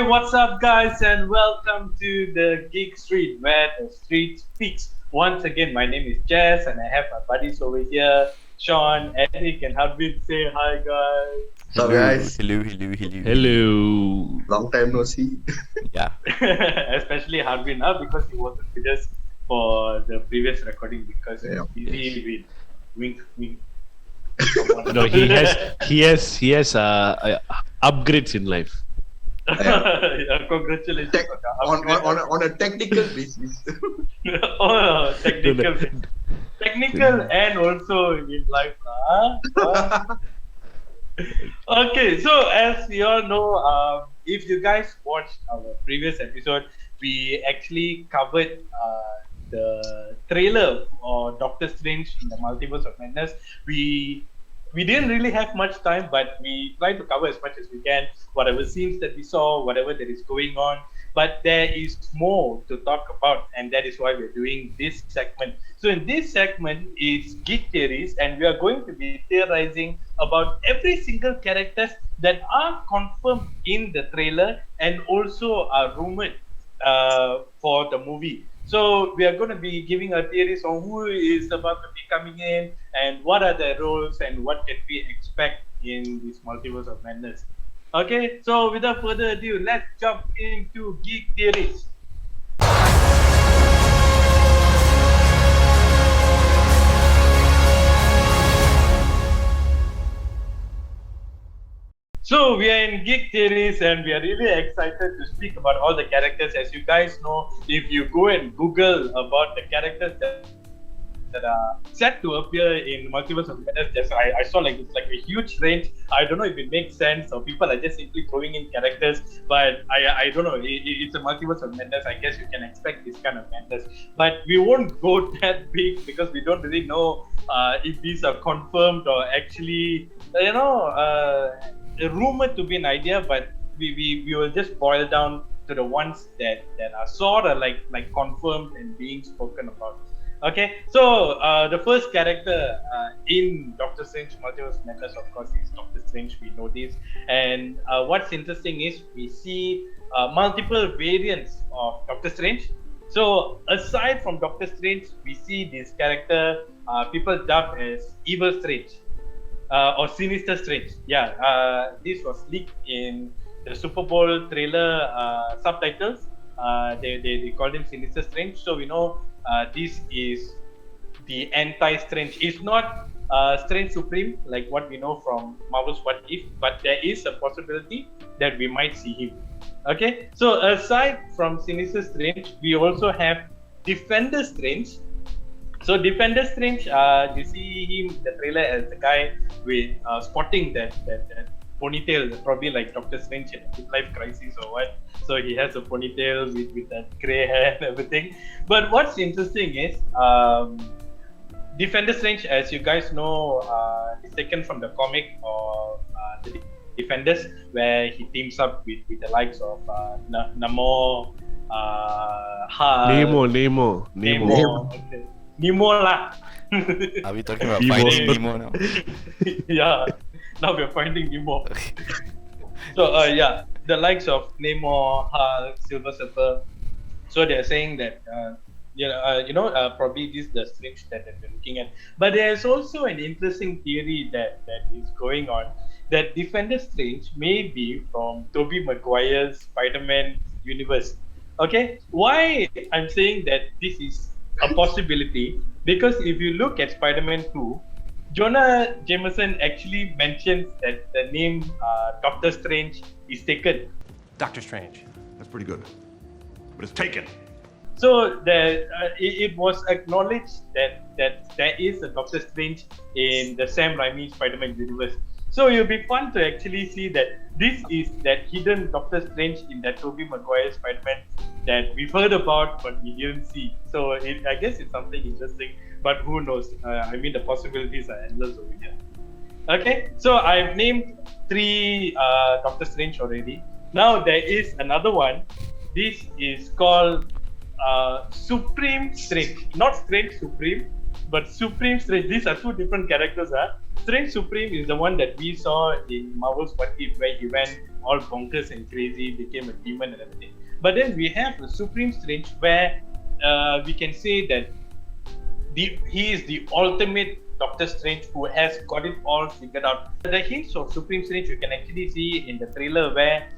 what's up, guys, and welcome to the Geek Street, where the street speaks. Once again, my name is Jess, and I have my buddies over here, Sean, Eric, and Harbin. Say hi, guys. What's up, guys? Hello. Long time no see. Yeah. Especially Harbin, because he wasn't with us for the previous recording because he was busy with wink. No, he has upgrades in life. Congratulations On a technical basis. Technical and also in life. Okay, so as we all know, if you guys watched our previous episode, we actually covered the trailer for Doctor Strange in the Multiverse of Madness. We didn't really have much time, but we tried to cover as much as we can, whatever scenes that we saw, whatever that is going on. But there is more to talk about, and that is why we're doing this segment. So in this segment is Geek Theories, and we are going to be theorizing about every single characters that are confirmed in the trailer and also are rumored for the movie. So we are going to be giving our theories on who is about to be coming in and what are their roles and what can we expect in this Multiverse of Madness. Okay, so without further ado, let's jump into Geek Theories. So we are in Geek Theories and we are really excited to speak about all the characters. As you guys know, if you go and Google about the characters that are set to appear in Multiverse of Madness, I saw it's like a huge range. I don't know if it makes sense or people are just simply throwing in characters, but I don't know. It's a Multiverse of Madness. I guess you can expect this kind of madness, but we won't go that big because we don't really know if these are confirmed or actually, rumored to be an idea, but we will just boil down to the ones that are sort of like confirmed and being spoken about. Okay, so the first character in Doctor Strange Multiverse Madness, of course, is Doctor Strange. We know this, and what's interesting is we see multiple variants of Doctor Strange. So aside from Doctor Strange, we see this character people dub as Evil Strange. Or Sinister Strange. This was leaked in the Super Bowl trailer subtitles. They called him Sinister Strange. So we know this is the anti-Strange. It's not Strange Supreme like what we know from Marvel's What If, but there is a possibility that we might see him. Okay, so aside from Sinister Strange, we also have Defender Strange. So Defender Strange, you see him in the trailer as the guy with spotting that ponytail, probably like Doctor Strange in a midlife crisis or what. So he has a ponytail with that grey hair and everything. But what's interesting is Defender Strange, as you guys know, is taken from the comic of the Defenders, where he teams up with the likes of Namor, Hulk, Nemo. Okay. Nemo lah. Are we talking about finding Nemo now? Yeah, now we're finding Nemo. So the likes of Nemo, Hulk, Silver Surfer. So they're saying that probably this is the Strange that they're looking at. But there's also an interesting theory that is going on, that Defender Strange may be from Tobey Maguire's Spider-Man universe. Okay, why I'm saying that this is a possibility, because if you look at Spider-Man 2, Jonah Jameson actually mentions that the name Doctor Strange is taken. Doctor Strange. That's pretty good. But it's taken. So it was acknowledged that there is a Doctor Strange in the Sam Raimi Spider-Man universe. So it'll be fun to actually see that this is that hidden Doctor Strange in that Tobey Maguire Spider-Man that we've heard about but we didn't see. So I guess it's something interesting, but who knows? The possibilities are endless over here. Okay, so I've named 3 Doctor Strange already. Now there is another one. This is called Supreme Strange. Not Strange Supreme, but Supreme Strange. These are 2 different characters. Strange Supreme is the one that we saw in Marvel's What If, where he went all bonkers and crazy, became a demon and everything. But then we have the Supreme Strange, where we can say that he is the ultimate Doctor Strange who has got it all figured out. The hints of Supreme Strange you can actually see in the trailer, where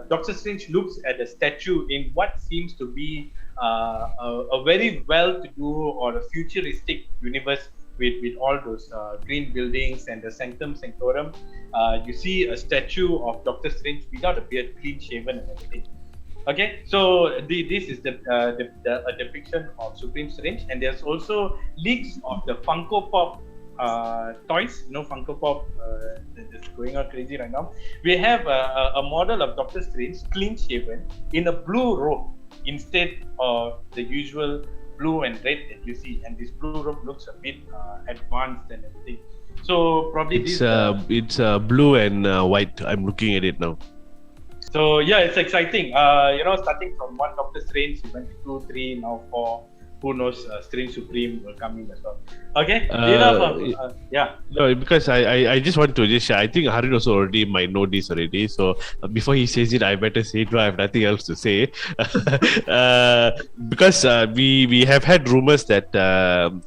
Doctor Strange looks at a statue in what seems to be a very well-to-do or a futuristic universe with all those green buildings and the Sanctum Sanctorum. You see a statue of Doctor Strange without a beard, clean-shaven and everything. Okay, so this is a depiction of Supreme Strange, and there's also leaks of the Funko Pop toys. Funko Pop is going on crazy right now. We have a model of Doctor Strange, clean shaven, in a blue robe instead of the usual blue and red that you see, and this blue robe looks a bit advanced and everything. So probably it's blue and white. I'm looking at it now. So yeah, it's exciting. Starting from one Doctor Strange, we went to 2, 3, now 4. Who knows? Strange Supreme will come in as well. Okay, yeah. No, because I just want to just share. I think Harin also already might know this already. So before he says it, I better say it. I have nothing else to say. Because we have had rumors that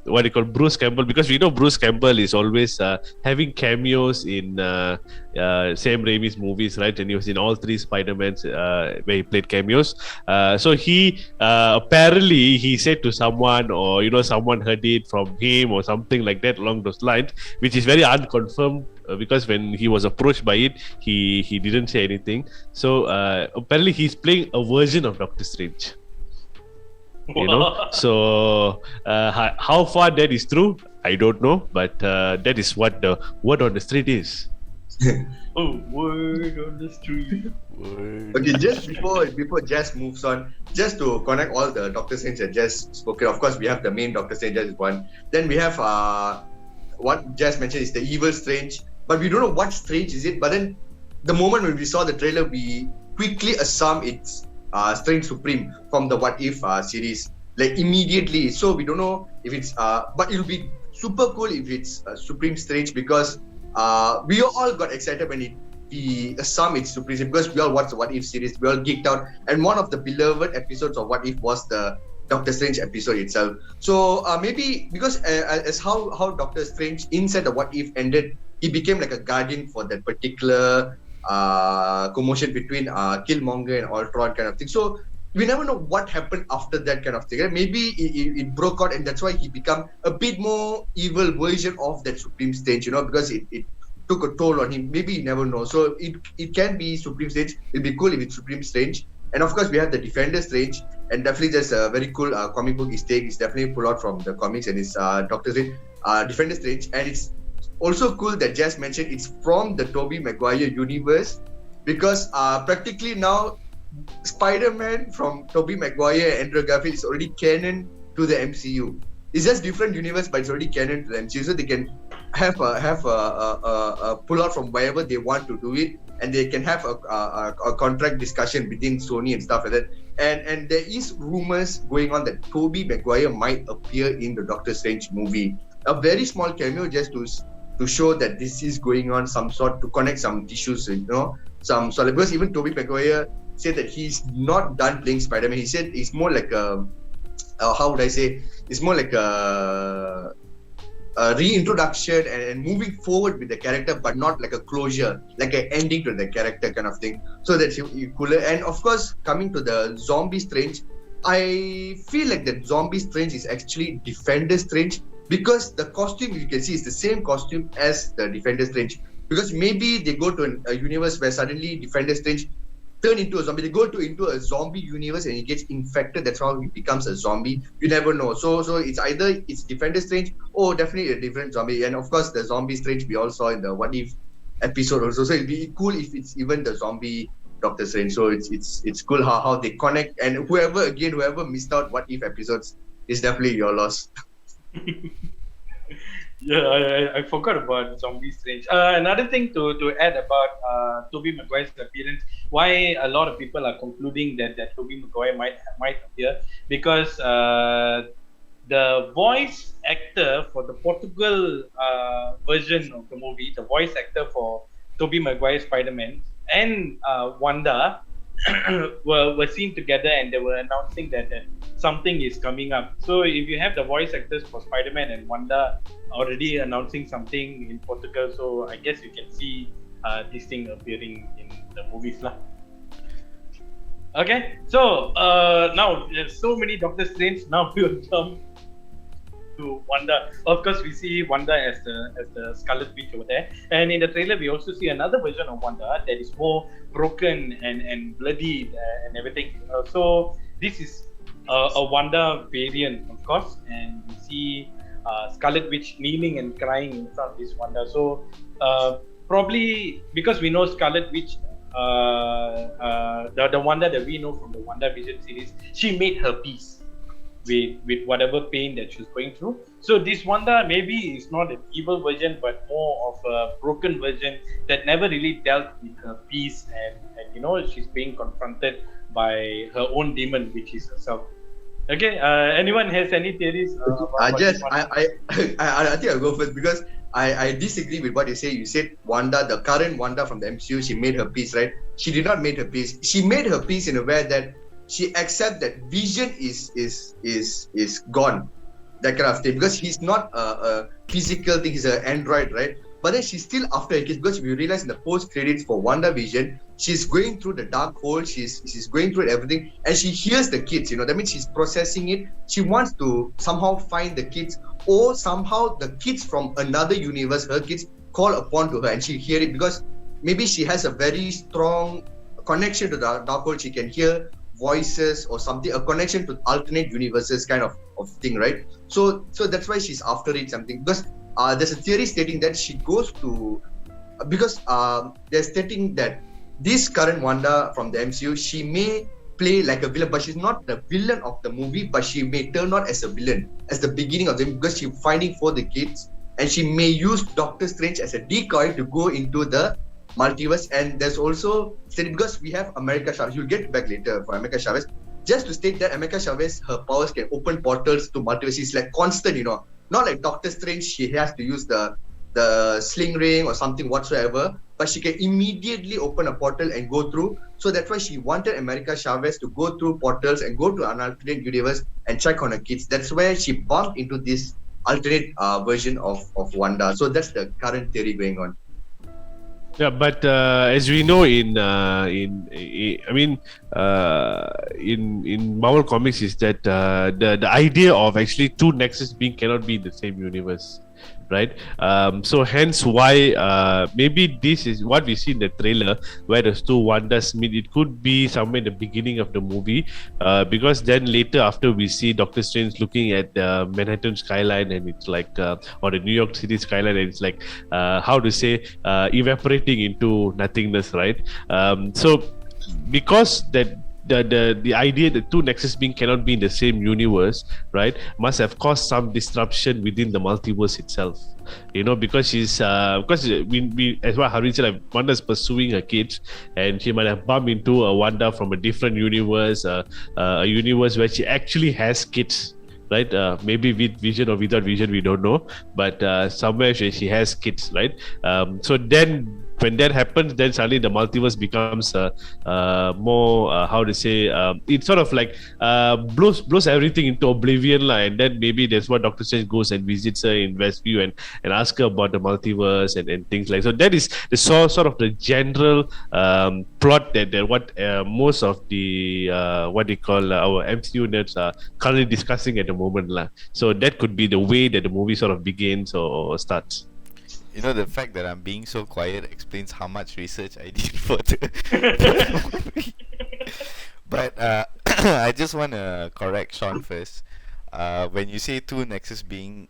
what they call Bruce Campbell, because we know Bruce Campbell is always having cameos in Sam Raimi's movies, right? And he was in all 3 Spider-Mans where he played cameos. So he apparently he said to someone, or someone heard it from him or something like that along those lines, which is very unconfirmed, because when he was approached by it, he didn't say anything. So apparently he's playing a version of Doctor Strange. So how far that is true, I don't know, but that is what the word on the street is. Word on the street. Okay, just before Jess moves on, just to connect all the Doctor Strange that Jess spoken. Of course, we have the main Doctor Strange, that is one. Then we have what Jess mentioned is the evil Strange, but we don't know what Strange is it. But then the moment when we saw the trailer, we quickly assumed it's Strange Supreme from the What If series, like immediately. So we don't know if it's but it'll be super cool if it's Supreme Strange, because we all got excited when we assumed it's Supreme, because we all watched the What If series, we all geeked out, and one of the beloved episodes of What If was the Doctor Strange episode itself. So maybe because as how Doctor Strange inside the What If ended, he became like a guardian for that particular commotion between Killmonger and Ultron kind of thing. So we never know what happened after that kind of thing. Maybe it broke out, and that's why he became a bit more evil version of that Supreme Strange, because it took a toll on him. Maybe you never know. So it can be Supreme Strange. It'll be cool if it's Supreme Strange. And of course, we have the Defender Strange, and definitely there's a very cool comic book Easter egg. It's definitely pulled out from the comics, and it's Doctor Strange, Defender Strange, and it's also cool that Jess mentioned it's from the Tobey Maguire universe, because practically now Spider-Man from Tobey Maguire and Andrew Garfield is already canon to the MCU. It's just different universe, but it's already canon to the MCU, so they can have a pull out from wherever they want to do it, and they can have a contract discussion between Sony and stuff like that. And there is rumors going on that Tobey Maguire might appear in the Doctor Strange movie. A very small cameo just to show that this is going on, some sort, to connect some tissues, some solid. Because even Tobey Maguire said that he's not done playing Spider-Man. He said it's more like a how would I say? It's more like a reintroduction and moving forward with the character, but not like a closure, like an ending to the character kind of thing. So that's cooler. And of course, coming to the Zombie Strange, I feel like that Zombie Strange is actually Defender Strange, because the costume you can see is the same costume as the Defender Strange. Because maybe they go to a universe where suddenly Defender Strange turn into a zombie. They go into a zombie universe and he gets infected. That's how he becomes a zombie. You never know. So it's either it's Defender Strange or definitely a different zombie. And of course, the Zombie Strange we all saw in the What If episode also. So it'll be cool if it's even the zombie Doctor Strange. So it's cool how they connect. And whoever missed out What If episodes is definitely your loss. Yeah, I forgot about Zombie Strange. Another thing to add about Tobey Maguire's appearance, why a lot of people are concluding that Tobey Maguire might appear, because the voice actor for the Portugal version of the movie, the voice actor for Tobey Maguire's Spider-Man, and Wanda were seen together, and they were announcing that something is coming up. So if you have the voice actors for Spider-Man and Wanda already announcing something in Portugal, so I guess you can see this thing appearing in the movies lah. Okay, so now there's so many Doctor Strange. Now we will jump to Wanda. Of course, we see Wanda as the Scarlet Witch over there, and in the trailer we also see another version of Wanda that is more broken and bloody and everything. So this is a Wanda variant, of course, and we see Scarlet Witch kneeling and crying in front of this Wanda. So probably because we know Scarlet Witch. The Wanda that we know from the WandaVision series, she made her peace with whatever pain that she's going through. So this Wanda maybe is not an evil version, but more of a broken version that never really dealt with her peace, and she's being confronted by her own demon, which is herself. Okay, anyone has any theories? I think I'll go first because I disagree with what you say. You said Wanda, the current Wanda from the MCU, she made her peace, right? She did not make her peace. She made her peace in a way that she accepts that Vision is gone, that kind of thing, because he's not a physical thing. He's an android, right? But then she's still after a kid, because if you realize in the post credits for WandaVision, she's going through the dark hole. She's going through everything, and she hears the kids. That means she's processing it. She wants to somehow find the kids, or somehow the kids from another universe, her kids, call upon to her, and she hear it because maybe she has a very strong connection to the dark hole. She can hear voices or something, a connection to alternate universes kind of thing, right? So that's why she's after it, something, because there's a theory stating that she goes to, because they're stating that this current Wanda from the MCU, she may play like a villain, but she's not the villain of the movie, but she may turn out as a villain as the beginning of them, because she's finding for the kids, and she may use Doctor Strange as a decoy to go into the multiverse. And there's also stated, because we have America Chavez, you'll get back later for America Chavez, just to state that America Chavez, her powers can open portals to multiverse. She's like constant, not like Doctor Strange, she has to use the sling ring or something whatsoever, but she can immediately open a portal and go through. So that's why she wanted America Chavez to go through portals and go to an alternate universe and check on her kids. That's where she bumped into this alternate version of Wanda. So that's the current theory going on. Yeah, but as we know in Marvel Comics is that the idea of actually two Nexus being cannot be in the same universe, right? So hence why maybe this is what we see in the trailer where the two Wandas meet. It could be somewhere in the beginning of the movie, because then later after we see Doctor Strange looking at the Manhattan skyline, and it's like or the New York City skyline, and it's like how to say evaporating into nothingness, right? So because that the idea that two Nexus being cannot be in the same universe, right, must have caused some disruption within the multiverse itself. Because she's because we as what Harin said, Wanda's pursuing her kids, and she might have bumped into a Wanda from a different universe, a universe where she actually has kids, right? Maybe with Vision or without Vision, we don't know, but somewhere she has kids, right? So then when that happens, then suddenly the multiverse becomes more how to say it's sort of like blows everything into oblivion, and then maybe that's what Doctor Strange goes and visits her in Westview and asks her about the multiverse and things like. So that is the sort of the general plot that what most of the what they call our MCU nerds are currently discussing at the moment lah. So that could be the way that the movie sort of begins or starts. The fact that I'm being so quiet explains how much research I did for the movie. But I just want to correct Sean first. When you say two Nexus being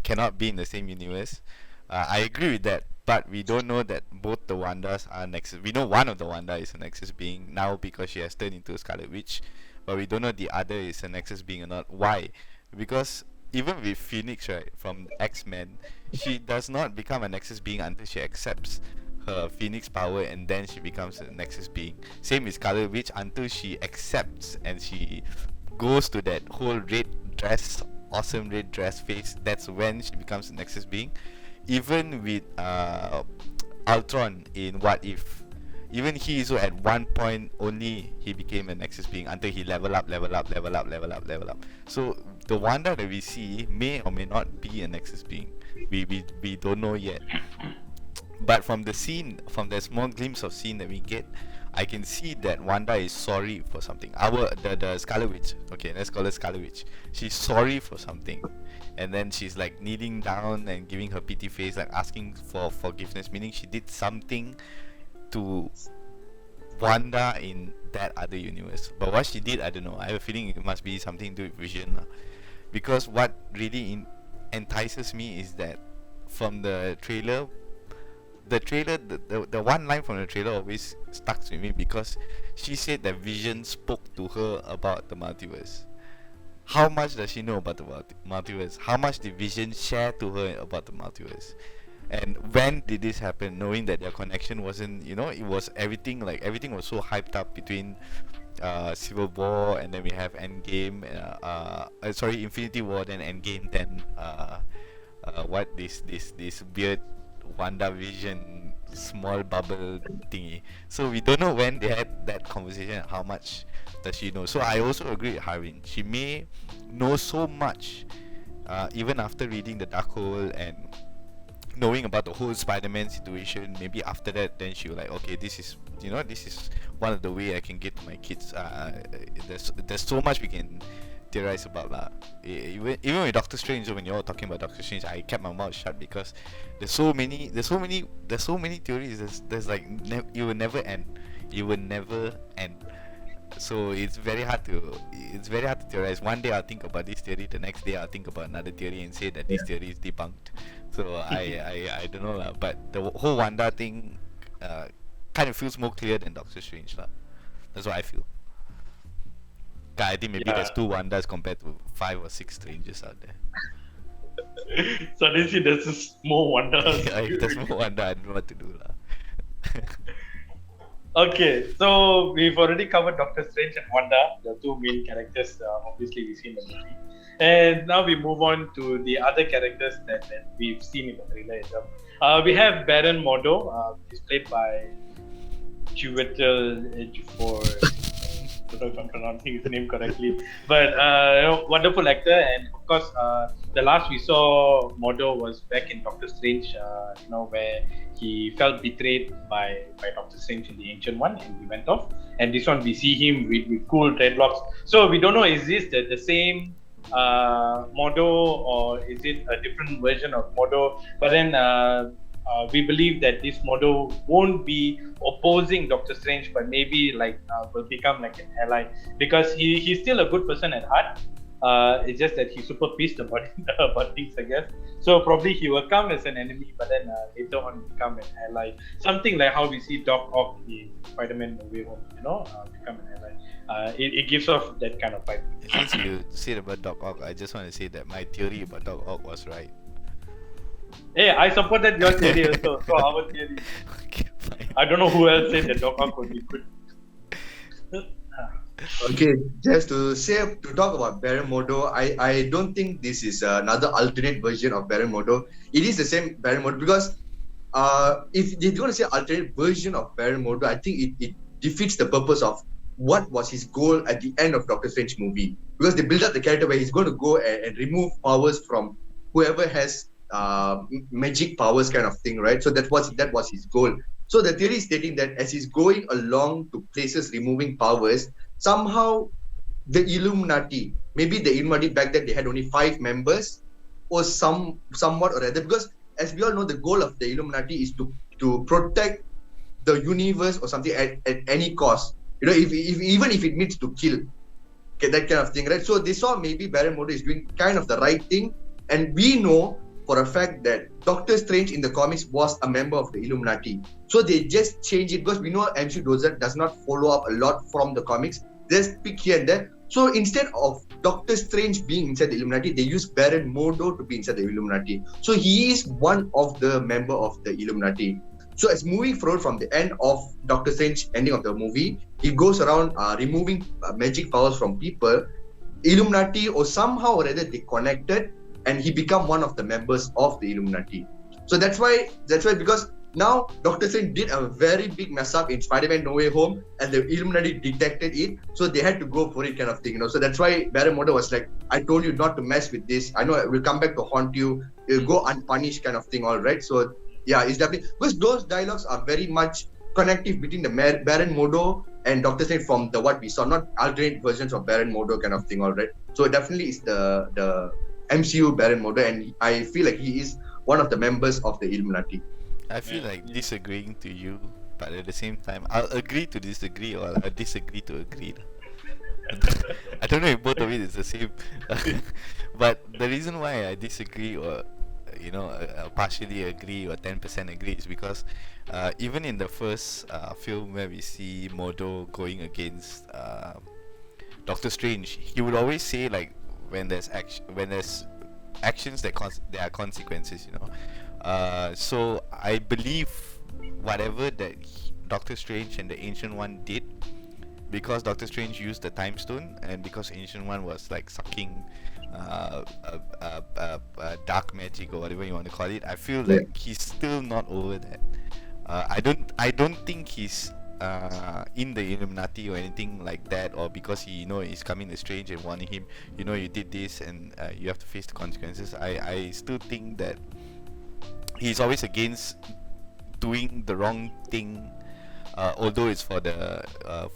cannot be in the same universe, I agree with that. But we don't know that both the Wandas are Nexus. We know one of the Wanda is a Nexus being now because she has turned into a Scarlet Witch, but we don't know the other is a Nexus being or not. Why? Because even with Phoenix, right, from X-Men, she does not become a Nexus being until she accepts her Phoenix power, and then she becomes a Nexus being. Same with Scarlet Witch, until she accepts and she goes to that whole red dress, awesome red dress phase, that's when she becomes a Nexus being. Even with Ultron in What If, Even he, so at one point only he became a Nexus being until he level up. So the Wanda that we see may or may not be a Nexus being. We don't know yet. But from the scene, from the small glimpse of scene that we get, I can see that Wanda is sorry for something. The Scarlet Witch, okay, let's call her Scarlet Witch. She's sorry for something, and then she's like kneeling down and giving her pity face, like asking for forgiveness, meaning she did something to Wanda in that other universe. But what she did, I don't know. I have a feeling it must be something to do with Vision, because what really entices me is that from the trailer. The one line from the trailer always stuck with me, because she said that Vision spoke to her about the multiverse. How much does she know about the multiverse? How much did Vision share to her about the multiverse? And when did this happen? Knowing that their connection wasn't, it was everything was so hyped up between Civil War, and then we have Endgame, Infinity War, then Endgame, then this weird WandaVision small bubble thingy. So we don't know when they had that conversation and how much does she know. So I also agree with Harvin. She may know so much, even after reading the Darkhold and knowing about the whole Spider-Man situation. Maybe after that, then she will like, okay, this is one of the way I can get to my kids. There's so much we can theorize about lah. Even with Doctor Strange, when you're all talking about Doctor Strange, I kept my mouth shut because there's so many theories. There's like it will never end. So it's very hard to theorize. One day I'll think about this theory, the next day I'll think about another theory and say that this theory is debunked. So I don't know lah. But the whole Wanda thing kind of feels more clear than Doctor Strange lah. That's what I feel. I think maybe there's 2 Wandas compared to 5 or 6 strangers out there. Suddenly there's just more Wanda. There's more Wanda, I don't know what to do lah. Okay, so we've already covered Doctor Strange and Wanda, the 2 main characters obviously we see in the movie. And now we move on to the other characters that we've seen in the trailer itself. We have Baron Mordo, he's played by Chiwetel Ejiofor. I don't know if I'm pronouncing his name correctly, but wonderful actor. And of course, the last we saw Mordo was back in Doctor Strange, where he felt betrayed by Doctor Strange in the Ancient One, and he went off. And this one we see him with cool dreadlocks. So we don't know, is this the same Mordo, or is it a different version of Mordo? But then we believe that this Mordo won't be opposing Doctor Strange, but maybe will become like an ally, because he's still a good person at heart. It's just that he's super pissed about things, I guess. So probably he will come as an enemy, but then later on become an ally. Something like how we see Doc Ock in Spider-Man No Way Home, become an ally. It gives off that kind of vibe. Since you said about Doc Ock, I just want to say that my theory about Doc Ock was right. Hey, I supported your theory also. So our theory. Okay, fine. I don't know who else said that Doc Ock would be good. Okay, just to talk about Baron Mordo, I don't think this is another alternate version of Baron Mordo. It is the same Baron Mordo, because if they're going to say alternate version of Baron Mordo, I think it defeats the purpose of what was his goal at the end of Doctor Strange movie. Because they build up the character where he's going to go and remove powers from whoever has magic powers kind of thing, right? So that was his goal. So the theory is stating that as he's going along to places removing powers, somehow the Illuminati, maybe the Illuminati back then they had only 5 members, or somewhat or other, because as we all know, the goal of the Illuminati is to protect the universe or something at any cost. Even if it means to kill, okay, that kind of thing, right? So they saw maybe Baron Mordo is doing kind of the right thing, and we know for a fact that Doctor Strange in the comics was a member of the Illuminati. So they just change it, because we know MCU does not follow up a lot from the comics. Just pick here and there. So instead of Doctor Strange being inside the Illuminati, they use Baron Mordo to be inside the Illuminati. So he is one of the member of the Illuminati. So as moving forward from the end of Doctor Strange, ending of the movie, he goes around removing magic powers from people. Illuminati, or somehow or other, they connected, and he become one of the members of the Illuminati. So that's why because Now, Doctor Strange did a very big mess up in Spider-Man No Way Home, and the Illuminati detected it, so they had to go for it, kind of thing. So that's why Baron Mordo was like, "I told you not to mess with this. I know it will come back to haunt you. It'll go unpunished," kind of thing. All right. So yeah, it's definitely because those dialogues are very much connective between the Baron Mordo and Doctor Strange from the what we saw, not alternate versions of Baron Mordo, kind of thing. All right. So definitely it's the MCU Baron Mordo, and I feel like he is one of the members of the Illuminati. I feel like disagreeing to you, but at the same time, I'll agree to disagree or I'll disagree to agree. I don't know if both of it is the same. But the reason why I disagree or partially agree or 10% agree is because even in the first film where we see Mordo going against Doctor Strange, he would always say like when there's actions there are consequences, so I believe whatever that Doctor Strange and the Ancient One did, because Doctor Strange used the Time Stone and because Ancient One was like sucking dark magic or whatever you want to call it, I feel like he's still not over that. I don't think he's in the Illuminati or anything like that, or because he he's coming to Strange and warning him, you did this and you have to face the consequences. I still think that he's always against doing the wrong thing, although it's for the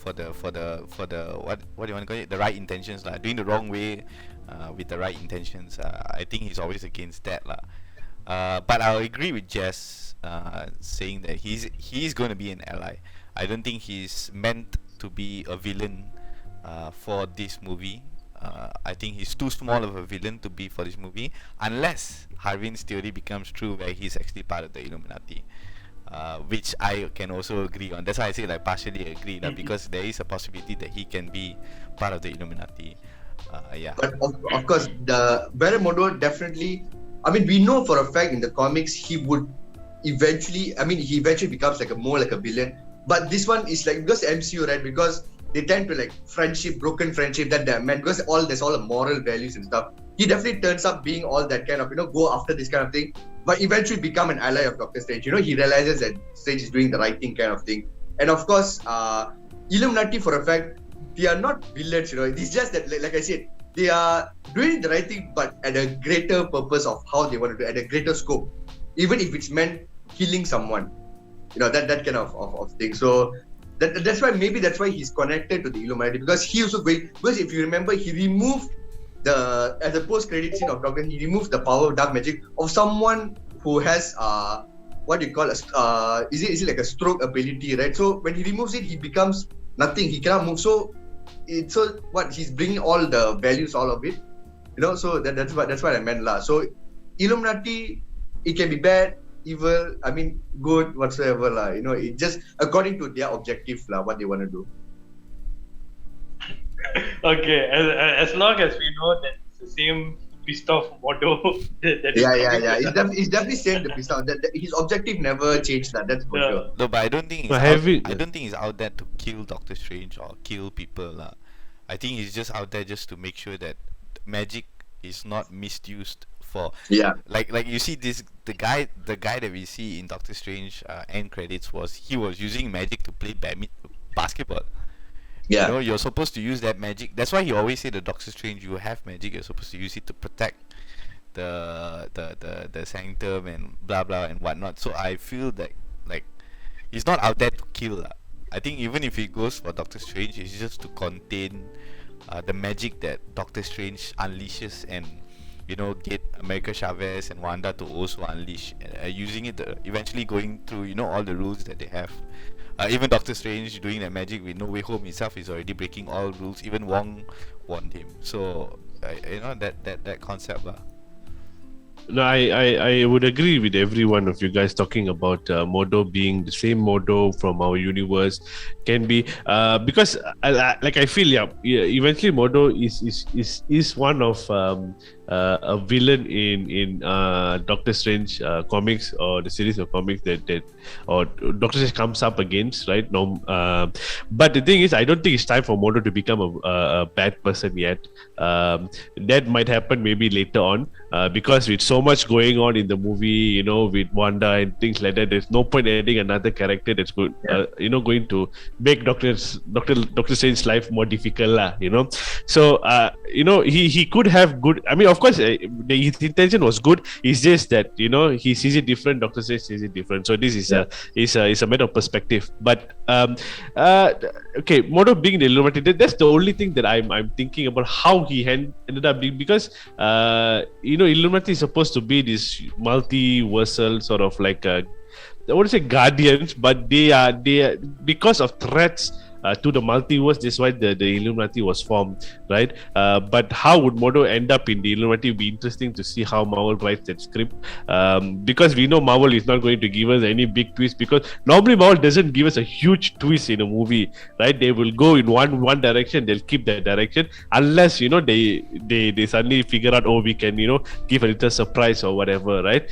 what do you want to call it, the right intentions lah. Doing the wrong way with the right intentions. I think he's always against that lah. But I'll agree with Jess saying that he's going to be an ally. I don't think he's meant to be a villain for this movie. I think he's too small of a villain to be for this movie, unless Harvin's theory becomes true, where he's actually part of the Illuminati, which I can also agree on. That's why I say like partially agree, because there is a possibility that he can be part of the Illuminati. But of course, the Baron Mordo definitely. I mean, we know for a fact in the comics he would eventually. I mean, he eventually becomes more like a villain. But this one is like, because MCU, right? Because they tend to like broken friendship that they meant, because there's all the moral values and stuff. He definitely turns up being all that kind of, go after this kind of thing, but eventually become an ally of Doctor Strange. He realizes that Strange is doing the right thing, kind of thing. And of course, Illuminati for a fact, they are not villains, It's just that, like I said, they are doing the right thing, but at a greater purpose of how they want to do it, at a greater scope, even if it's meant killing someone, that kind of thing. So that's why he's connected to the Illuminati, because he also because if you remember, he removed as a post-credit scene of Doctor, he removed the power of dark magic of someone who has what do you call is it like a stroke ability, right? So when he removes it, he becomes nothing. He cannot move. So he's bringing all the values, all of it, So that's what I meant lah. So Illuminati, it can be bad, evil, I mean good, whatsoever lah. It just according to their objective lah, what they want to do. Okay, as long as we know that it's the same pissed off Mordo. It's definitely same the pissed off. His objective never changed. That's for sure. No, but I don't think he's out there to kill Doctor Strange or kill people lah. I think he's just out there just to make sure that magic is not misused for like you see the guy that we see in Doctor Strange end credits was using magic to play basketball. Yeah. You're supposed to use that magic. That's why he always say the Doctor Strange, you have magic, you're supposed to use it to protect the sanctum and blah blah and whatnot. So I feel that like he's not out there to kill. I think even if he goes for Doctor Strange, it's just to contain the magic that Doctor Strange unleashes and get America Chavez and Wanda to also unleash, using it eventually going through all the rules that they have. Even Doctor Strange doing that magic with No Way Home himself is already breaking all rules. Even Wong warned him. So that concept lah. No, I would agree with every one of you guys talking about Mordo being the same Mordo from our universe. Can be because I feel eventually Mordo is one of a villain in Doctor Strange comics or the series of comics that or Doctor Strange comes up against, right? No, but the thing is, I don't think it's time for Mordo to become a bad person yet. That might happen maybe later on, because with so much going on in the movie, with Wanda and things like that, there's no point adding another character that's good, going to make Doctor Strange's life more difficult, lah. So he could have good. I mean, of course, his intention was good. It's just that he sees it different. Doctor Strange sees it different. So this is a matter of perspective. But okay, Mordo being the Illuminati, that's the only thing that I'm thinking about how he ended up being, because Illuminati is supposed to be this multiversal sort of like I wouldn't say guardians, but they are because of threats to the multiverse. That's why the Illuminati was formed, right? But how would Mordo end up in the Illuminati? Would be interesting to see how Marvel writes that script, because we know Marvel is not going to give us any big twist, because normally Marvel doesn't give us a huge twist in a movie, right? They will go in one direction, they'll keep that direction, unless they suddenly figure out, we can give a little surprise or whatever, right?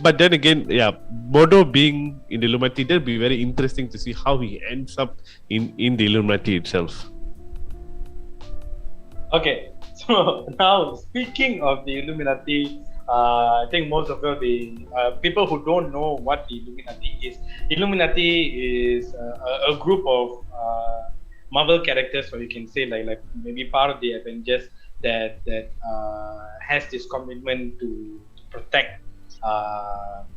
But then again, Mordo being in the Illuminati, that'll be very interesting to see how he ends up in the Illuminati itself. Okay, so now speaking of the Illuminati, I think most of the people who don't know what the Illuminati is a group of Marvel characters, or you can say like maybe part of the Avengers that has this commitment to protect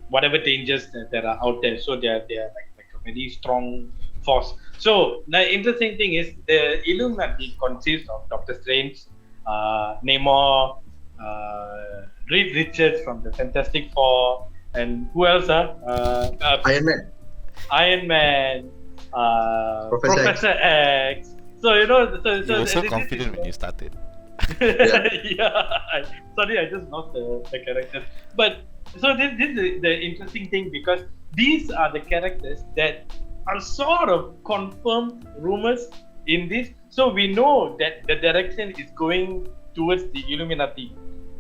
whatever dangers that are out there. So they are like a very strong force. So the interesting thing is the Illuminati consists of Doctor Strange, Namor, Reed Richards from the Fantastic Four, and who else? Iron Man, Professor X. So you were so confident when you started. Sorry, I just lost the characters. But so this is the interesting thing, because these are the characters that are sort of confirmed rumors in this. So we know that the direction is going towards the Illuminati.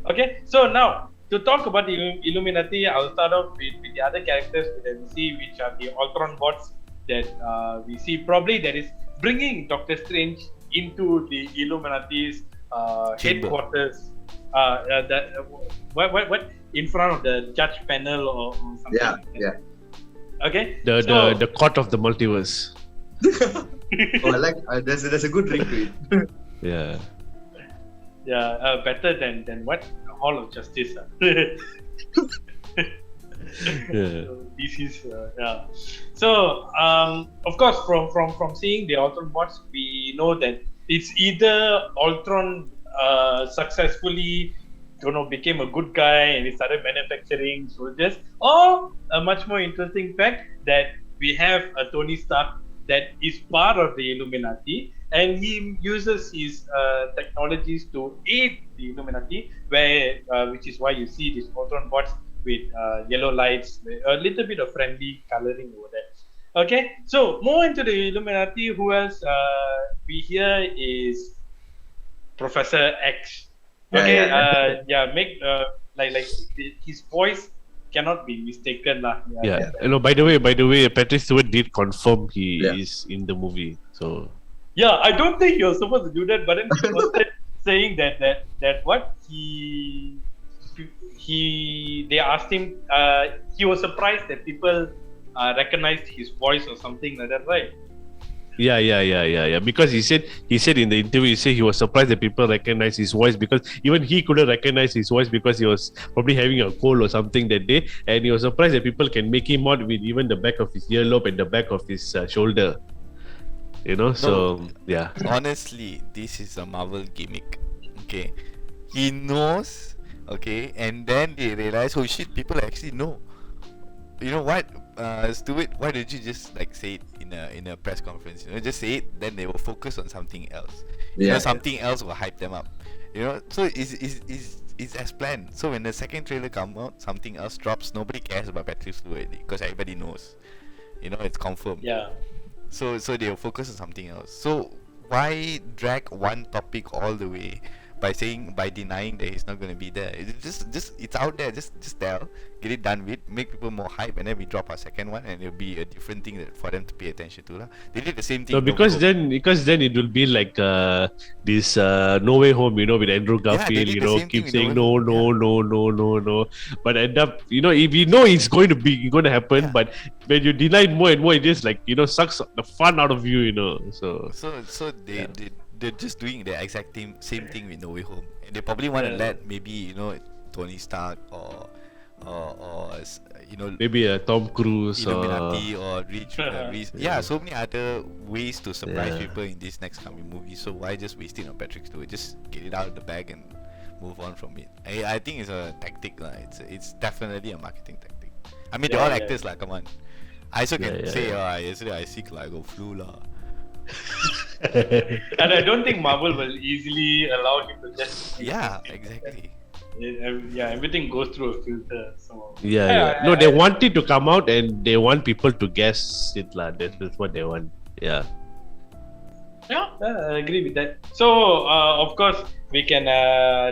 Okay, so now to talk about the Illuminati, I'll start off with the other characters that we see, which are the Ultron bots that we see probably that is bringing Doctor Strange into the Illuminati's headquarters. What in front of the judge panel or something. Yeah. Okay. The court of the multiverse. I like. There's a good ring to it. Yeah. Yeah. Better than what Hall of Justice. This is So of course, from seeing the Ultron bots, we know that it's either Ultron successfully became a good guy and he started manufacturing soldiers, or a much more interesting fact that we have a Tony Stark that is part of the Illuminati, and he uses his technologies to aid the Illuminati, which is why you see these Photon bots with yellow lights, with a little bit of friendly coloring over there. Okay, so more into the Illuminati. Who else we hear is Professor X. Okay, make like his voice cannot be mistaken, lah. By the way, Patrick Stewart did confirm he is in the movie. So I don't think you're supposed to do that, but then he was saying that what they asked him, he was surprised that people recognized his voice or something like that, right? Yeah. Because he said in the interview, he was surprised that people recognized his voice, because even he couldn't recognize his voice because he was probably having a cold or something that day, and he was surprised that people can make him out with even the back of his earlobe and the back of his shoulder. Honestly, this is a Marvel gimmick. Okay, he knows. Okay, and then they realize, oh shit, people actually know. You know what, Stuart? Why don't you just say it in a press conference? Just say it. Then they will focus on something else. Something else will hype them up. So it's as planned. So when the second trailer comes out, something else drops. Nobody cares about Patrick Stewart because everybody knows. It's confirmed. Yeah. So they will focus on something else. So why drag one topic all the way? by denying that he's not going to be there. It's out there. Just tell, get it done with, make people more hype, and then we drop our second one, and it'll be a different thing for them to pay attention to, lah. They did the same thing. No, because then it will be like this No Way Home, with Andrew Garfield, keep saying no, but end up, if you know it's going to happen, but when you deny it more and more, it just like sucks the fun out of you, So they're just doing the exact same thing with No Way Home, and they probably want to let maybe Tony Stark or maybe a Tom Cruise Illuminati or Reese. So many other ways to surprise people in this next coming movie. So why just waste it on Patrick Stewart? Just get it out of the bag and move on from it. I think it's a tactic, lah. It's definitely a marketing tactic. I mean, they're all actors, lah. Come on. I also can say, yesterday I sick, like I go flu, lah. And I don't think Marvel will easily allow him to just. Yeah, exactly. Everything goes through a filter. So no, they want it to come out and they want people to guess it, lah. That's what they want. Yeah, I agree with that. So, of course, we can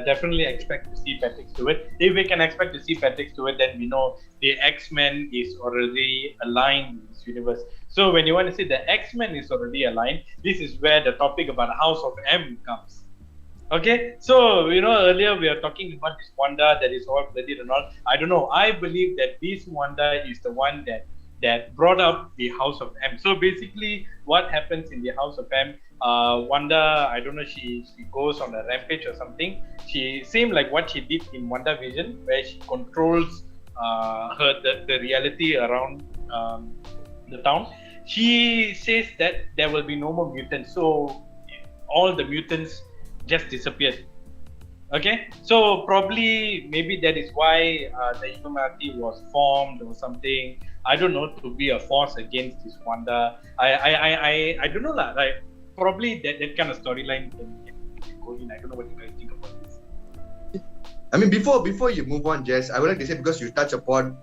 definitely expect to see Patrick Stewart. If we can expect to see Patrick Stewart, then we know the X-Men is already aligned in this universe. So, when you want to say the X-Men is already aligned, this is where the topic about House of M comes. Okay, so earlier we are talking about this Wanda that is all bloodied and all. I don't know. I believe that this Wanda is the one that brought up the House of M. So basically, what happens in the House of M? Wanda, I don't know. She goes on a rampage or something. She seemed like what she did in WandaVision, where she controls the reality around the town. She says that there will be no more mutants. So all the mutants just disappeared. Okay, so probably maybe that is why the Illuminati was formed or something. I don't know, to be a force against this Wanda. I don't know lah. Like probably that kind of storyline can go in. I don't know what you guys think about this. I mean, before you move on, Jess, I would like to say, because you touch upon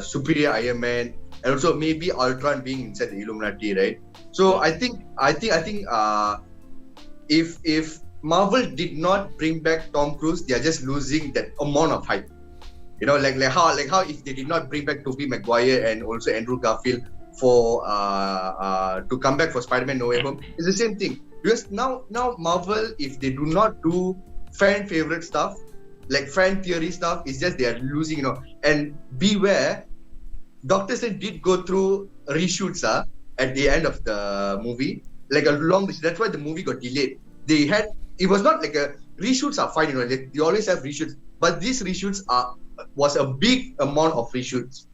superior Iron Man and also maybe Ultron being inside the Illuminati, right? So I think if Marvel did not bring back Tom Cruise, they are just losing that amount of hype. Like how if they did not bring back Tobey Maguire and also Andrew Garfield for to come back for Spider-Man No Way Home, it's the same thing. Because now Marvel, if they do not do fan favorite stuff, like fan theory stuff, it's just they are losing, And beware, Doctor Strange did go through reshoots at the end of the movie, like a long. That's why the movie got delayed. It was not like reshoots are fine, they always have reshoots, but these reshoots was a big amount of reshoots,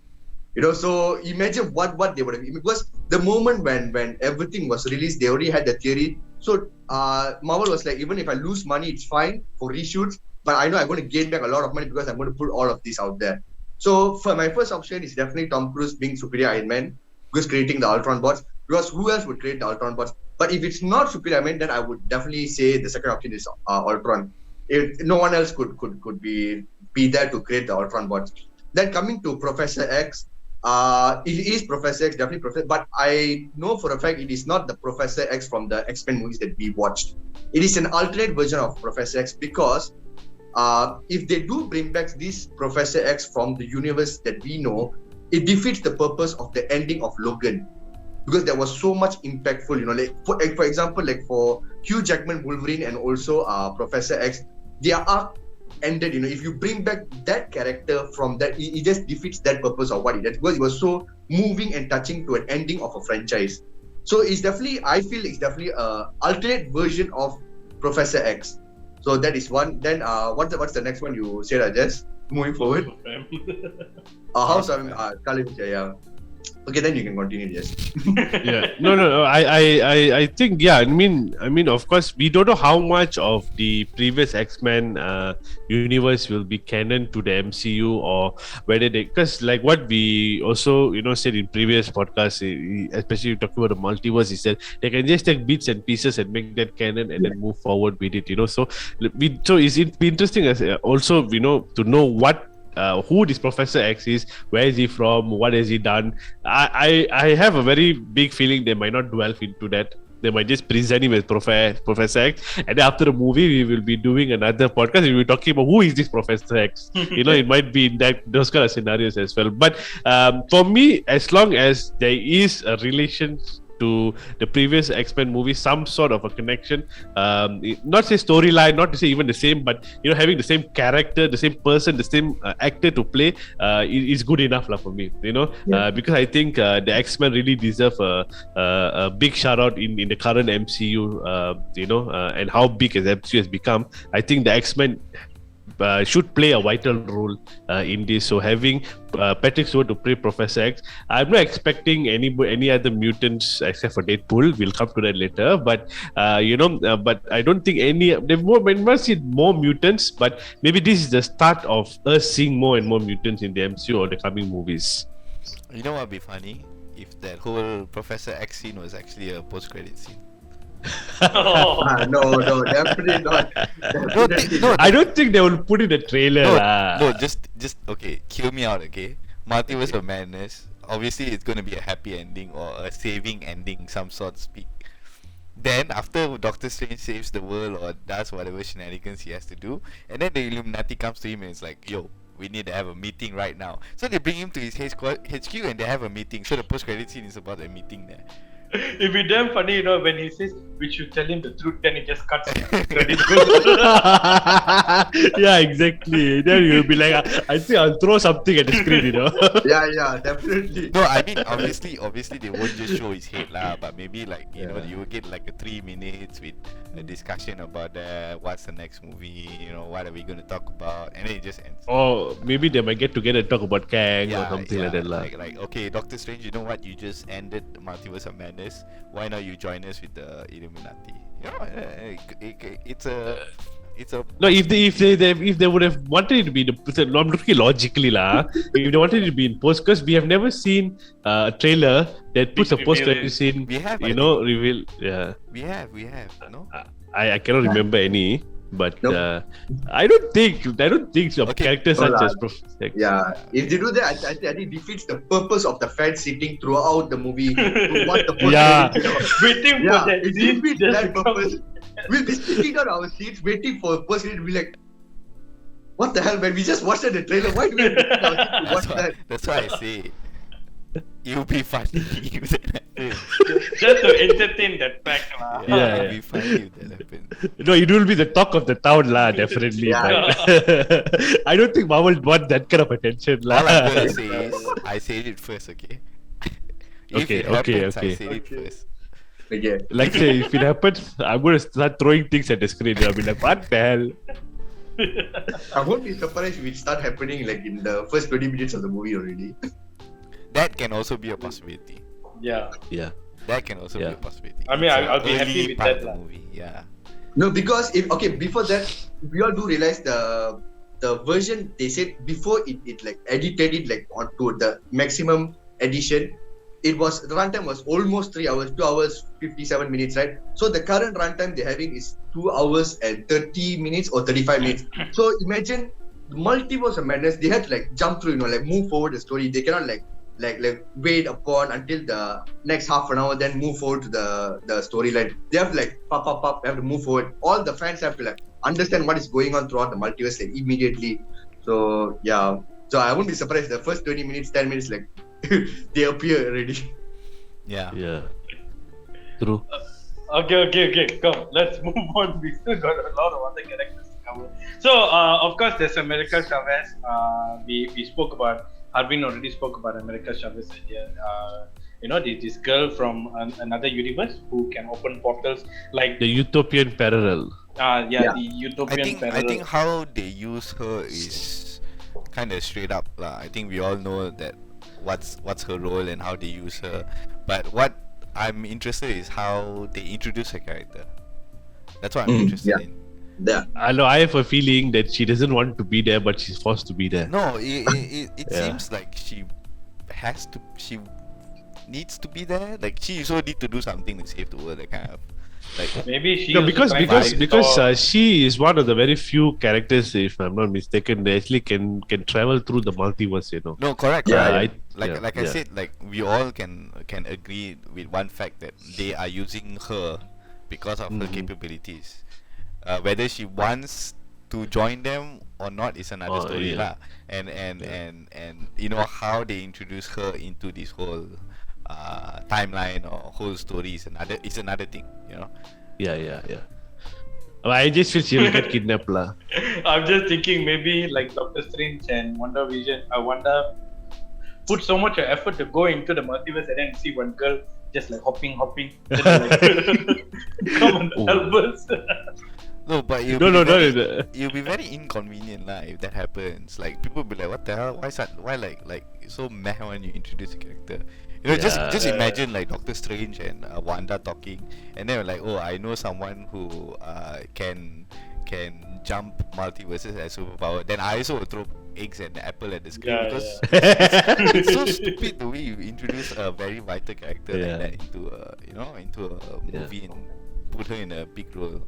so imagine what they would have, because the moment when everything was released, they already had the theory. So Marvel was like, even if I lose money, it's fine for reshoots, but I know I'm going to gain back a lot of money because I'm going to put all of this out there. So for my first option is definitely Tom Cruise being superior Iron Man, because creating the Ultron bots, because who else would create the Ultron bots? But if it's not superior Iron Man, then I would definitely say the second option is Ultron. If no one else could be there to create the Ultron bots. Then coming to Professor X, it is Professor X, definitely Professor. But I know for a fact it is not the Professor X from the X-Men movies that we watched. It is an alternate version of Professor X, because if they do bring back this Professor X from the universe that we know, it defeats the purpose of the ending of Logan. Because there was so much impactful, like for example, like for Hugh Jackman Wolverine and also Professor X, their arc ended. If you bring back that character from that, it just defeats that purpose of what it did, because it was so moving and touching to an ending of a franchise. So I feel it's definitely a alternate version of Professor X. So that is one. Then what's the next one you said, Rajesh? Moving forward. House of Scarlett, yeah. Okay, then you can continue, yes. Yeah. No. I think, yeah. I mean, of course, we don't know how much of the previous X-Men universe will be canon to the MCU, or whether because like what we also said in previous podcasts, especially talking about the multiverse, is that they can just take bits and pieces and make that canon and then move forward with it. So it'd be interesting as also to know what. Who this Professor X is, where is he from, what has he done. I have a very big feeling they might not delve into that. They might just present him as Professor X, and then after the movie, we will be doing another podcast. We'll be talking about who is this Professor X. It might be in those kind of scenarios as well. But for me, as long as there is a relation to the previous X-Men movie, some sort of a connection, not say storyline, not to say even the same, but having the same character, the same person, the same actor to play is good enough for me, because I think the X-Men really deserve a big shout out in the current MCU, and how big as MCU has become. I think the X-Men should play a vital role in this. So having Patrick Stewart to play Professor X, I'm not expecting any other mutants except for Deadpool. We'll come to that later. But but I don't think we must see more mutants. But maybe this is the start of us seeing more and more mutants in the MCU or the coming movies. You know what would be funny? If that whole Professor X scene was actually a post-credit scene. No, definitely not. I don't think they will put in the trailer. No, just okay. Kill me out, okay? Multiverse of Madness. Obviously, it's going to be a happy ending or a saving ending, some sort of speak. Then after Doctor Strange saves the world or does whatever shenanigans he has to do, and then the Illuminati comes to him and it's like, yo, we need to have a meeting right now. So they bring him to his HQ and they have a meeting. So the post-credit scene is about a meeting there. It'd be damn funny, when he says we should tell him the truth, then he just cuts credit. Yeah, exactly. Then you'll be like, I think I'll throw something at the screen, Yeah, definitely. No, I mean obviously they won't just show his head but maybe you will get like a 3 minutes with a discussion about what's the next movie, what are we going to talk about, and then it just ends. Or maybe they might get together and talk about Kang or something like that. Like okay, Doctor Strange, you know what? You just ended the Multiverse of Madness. Why not you join us with the Illuminati? It's a. No, if they would have wanted it to be I'm looking logically if they wanted it to be in post, because we have never seen a trailer that puts a post credit scene. We have, reveal. Yeah. We have. No. I cannot remember any. But Nope. I don't think so. Okay. Characters such as Professor X. Yeah, if they do that, I think it defeats the purpose of the fans sitting throughout the movie to watch the post. Yeah. Waiting for that it scene defeats just that to come. purpose. We'll be sitting on our seats waiting for a person to be like, what the hell, man? We just watched the trailer. Why do we have to sit on our seats to watch that? That's why I say it'll be funny if that happens. Just to entertain that fact. Yeah. It'll be funny if that happens. No, it will be the talk of the town, definitely. Yeah. But I don't think Marvel want that kind of attention, All I'm gonna say is I said it first, okay? If Okay, it happens, okay. I said it first. Okay. Like say, if it happens, I'm gonna start throwing things at the screen. I'll be like, what the hell? I won't be surprised if it start happening like in the first 20 minutes of the movie already. That can also be a possibility. Yeah. Yeah. That can also be Yeah. a possibility. I mean, It's I'll an be happy early with part that of the lah. movie. Yeah. No, because before that, we all do realize the version they said before it like edited it like onto the maximum edition. The runtime was almost 3 hours, 2 hours 57 minutes, right? So the current runtime they're having is 2 hours and 30 minutes or 35 minutes. So imagine the Multiverse of Madness. They had to like jump through, move forward the story. They cannot like wait upon until the next half an hour, then move forward to the storyline. They have to like pop. They have to move forward. All the fans have to like understand what is going on throughout the multiverse like immediately. So yeah. So I won't be surprised the first 20 minutes, 10 minutes like they appear already. Yeah. Yeah. True. Okay. Come, let's move on. We still got a lot of other characters to cover. So, of course, there's America Chavez. We spoke about. Arvin already spoke about America Chavez earlier. This girl from another universe who can open portals like The utopian parallel. the utopian I parallel. think how they use her is kind of straight up lah. I think we all know that what's her role and how they use her. But what I'm interested is how they introduce her character. That's what I'm interested yeah. in. Yeah. I know. I have a feeling that she doesn't want to be there, but she's forced to be there. No, it Yeah. seems like she needs to be there. Like she also need to do something to save the world. That kind of Like, Maybe she No, also because trying because to because restore- she is one of the very few characters, if I'm not mistaken, that actually can travel through the multiverse. no, correct. Yeah, correct. yeah. Like I said, like we all can agree with one fact that they are using her because of her capabilities. Whether she wants to join them or not is another story yeah. lah. And you know how they introduce her into this whole timeline or whole story is another thing. You know. Yeah. But I just feel she'll get kidnapped lah. I'm just thinking maybe like Doctor Strange and Wanda put so much effort to go into the multiverse and then see one girl just like hopping. Then like, come on, help us. No, but No. you'll be very inconvenient lah if that happens. Like people will be like, what the hell? Why like so meh when you introduce a character? You know, just imagine like Doctor Strange and Wanda talking, and then like, oh, I know someone who can jump multiverses as superpower. Then I also will throw eggs and apple at the screen because it's so stupid the way you introduce a very vital character like that into a movie and put her in a big role.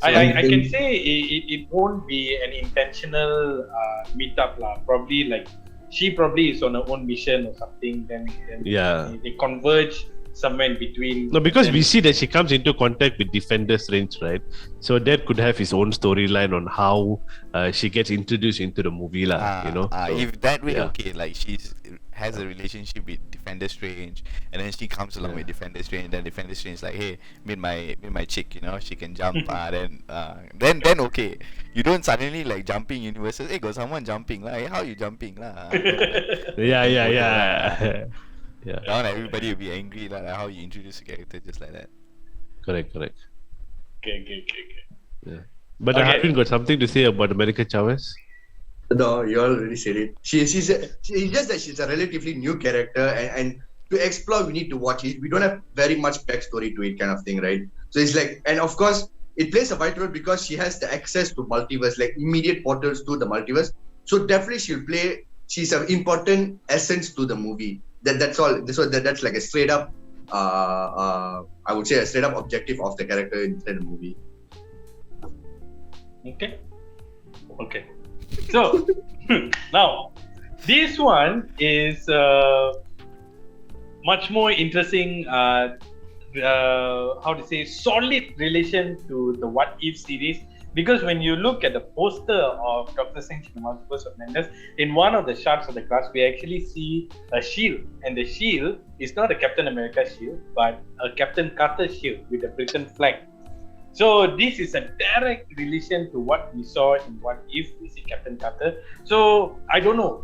So I can say it won't be an intentional meetup lah. Probably like she probably is on her own mission or something. Then they converge somewhere in between. No, because we see that she comes into contact with Defender Strange, right? So that could have his own storyline on how she gets introduced into the movie lah. So, if that way, okay, like has a relationship with Defender Strange, and then she comes along with Defender Strange, and then Defender Strange is like, hey, meet my chick, she can jump. Then okay, you don't suddenly like jumping universes. Hey, got someone jumping lah. Hey, how you jumping lah? Yeah. Now everybody will be angry like how you introduce a character just like that. Correct. Okay. Yeah. But Harvin got something to say about America Chavez? No, you already said it. It's just that she's a relatively new character, and to explore, we need to watch it. We don't have very much backstory to it, kind of thing, right? So it's like, and of course, it plays a vital role because she has the access to multiverse, like immediate portals to the multiverse. So definitely, she's an important essence to the movie. That's all. That's like a straight up, I would say a straight up objective of the character inside the movie. Okay. So now this one is much more interesting. How to say, solid relation to the What If series. Because when you look at the poster of Doctor Strange in the Multiverse of Madness, in one of the shots of the glass, we actually see a shield. And the shield is not a Captain America shield, but a Captain Carter shield with a Britain flag. So this is a direct relation to what we saw in What If we see Captain Carter. So I don't know,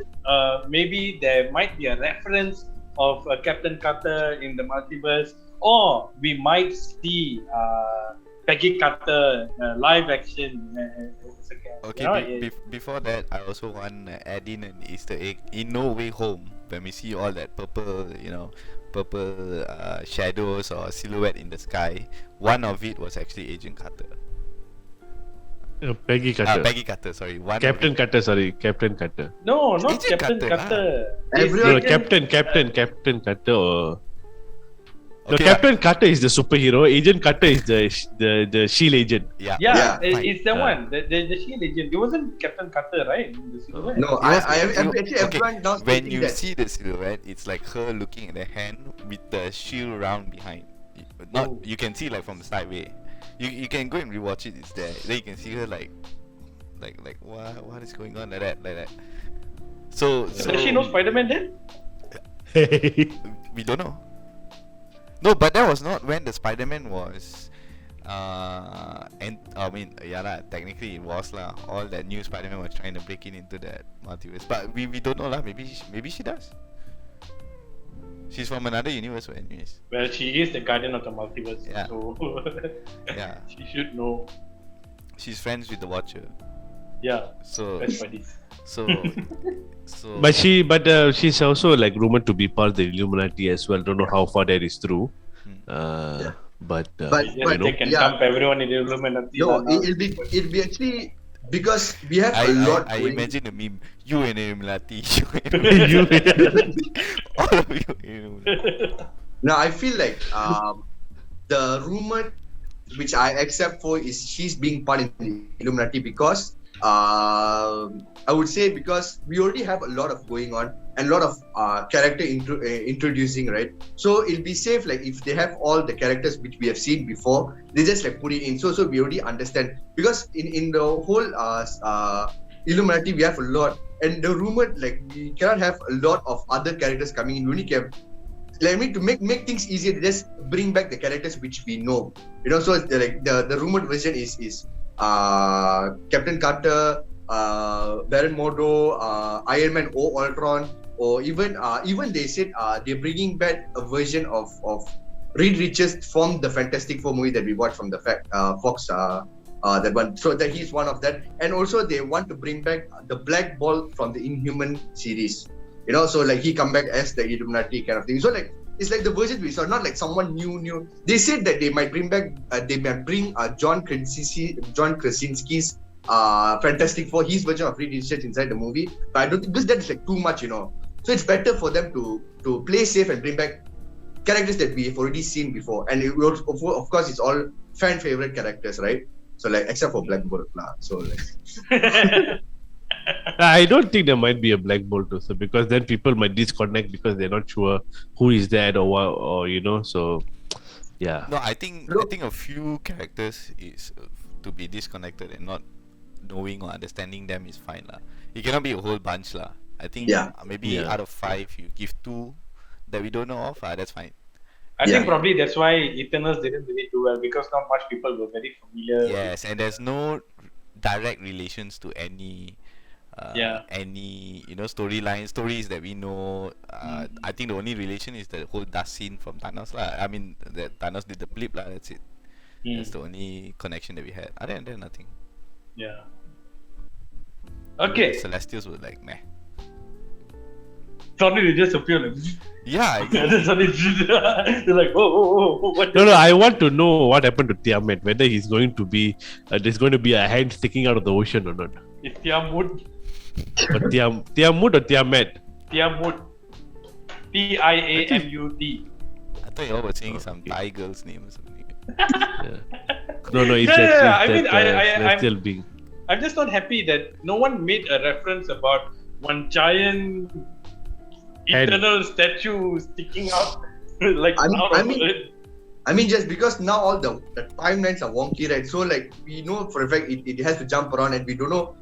maybe there might be a reference of Captain Carter in the multiverse, or we might see Peggy Carter live action. Okay, before that, I also want to add in an Easter egg. In No Way Home, when we see all that purple shadows or silhouette in the sky, one of it was actually Agent Carter. Peggy Carter. Peggy Carter, sorry. Captain Carter. No, not Agent Captain Carter. Everyone- No, Captain Carter. No, Okay, Captain Carter is the superhero. Agent Carter is the Shield agent. Yeah. It's the one, the shield agent. It wasn't Captain Carter, right? In the silhouette. No, actually everyone now When stating you that. see the silhouette, it's like her looking at the hand with the shield round behind. You can see like from the sideway. You can go and rewatch it. It's there. Then you can see her like what is going on like that. So Does she know Spider-Man then? we don't know. No, but that was not when the Spider-Man was. And I mean, technically it was lah. All that new Spider-Man was trying to break into that multiverse, but we don't know lah. Maybe she does. She's from another universe, anyways. Well, she is the guardian of the multiverse, Yeah. so Yeah, she should know. she's friends with the Watcher. Yeah, So best buddies. so But she's also like rumored to be part of the Illuminati as well. Don't know how far that is true. But They can dump everyone in the Illuminati. No, lah now. it'll be actually because we have a lot. I imagine the meme. You and Illuminati. you All of you. Now I feel like the rumored which I accept for is she's being part in the Illuminati because I would say because we already have a lot of going on and a lot of character introducing, right? So it'll be safe like if they have all the characters which we have seen before, they just like put it in. So we already understand because in the whole Illuminati we have a lot, and the rumor like we cannot have a lot of other characters coming in. We only can to make things easier, just bring back the characters which we know. So like the rumored version is Captain Carter, Baron Mordo, Iron Man or Ultron, or even they said they're bringing back a version of Reed Richards from the Fantastic Four movie that we watched from the Fox that one. So that he's one of that, and also they want to bring back the Black Bolt from the Inhuman series. So like he come back as the Illuminati kind of thing. So like it's like the version we saw, not like someone new. They said that they might bring back, John Krasinski's Fantastic Four, his version of Reed Richards inside the movie. But I don't think because that's like too much, So it's better for them to play safe and bring back characters that we have already seen before. And it will, of course, it's all fan favorite characters, right? So like except for Black Bolt, so like. I don't think there might be a Black Bolt also, because then people might disconnect because they're not sure who is that or what, or so yeah. No, I think a few characters is to be disconnected and not knowing or understanding them is fine lah. It cannot be a whole bunch lah. I think maybe out of 5 you give 2 that we don't know of, that's fine. I think probably that's why Eternals didn't really do well, because not much people were very familiar. Yes, and there's no direct relations to any stories that we know. I think the only relation is the whole dust scene from Thanos lah. I mean, that Thanos did the blip lah. That's it. That's the only connection that we had. Other than that, nothing. Yeah. Okay. The Celestials were like meh. Suddenly they just appear like. Yeah. Suddenly they're like, whoa, what? No, I want to know what happened to Tiamat. Whether he's going to be, there's going to be a hand sticking out of the ocean or not. It's Tiamut. Tiamut or Tiamat? Tiamut. Tiamut. I thought you all were saying some Thai girl's name or something. No, it's Celestial being. I'm just not happy that no one made a reference about one giant eternal statue sticking out like I mean, just because now all the timelines are wonky, right? So like we know for a fact it has to jump around, and we don't know.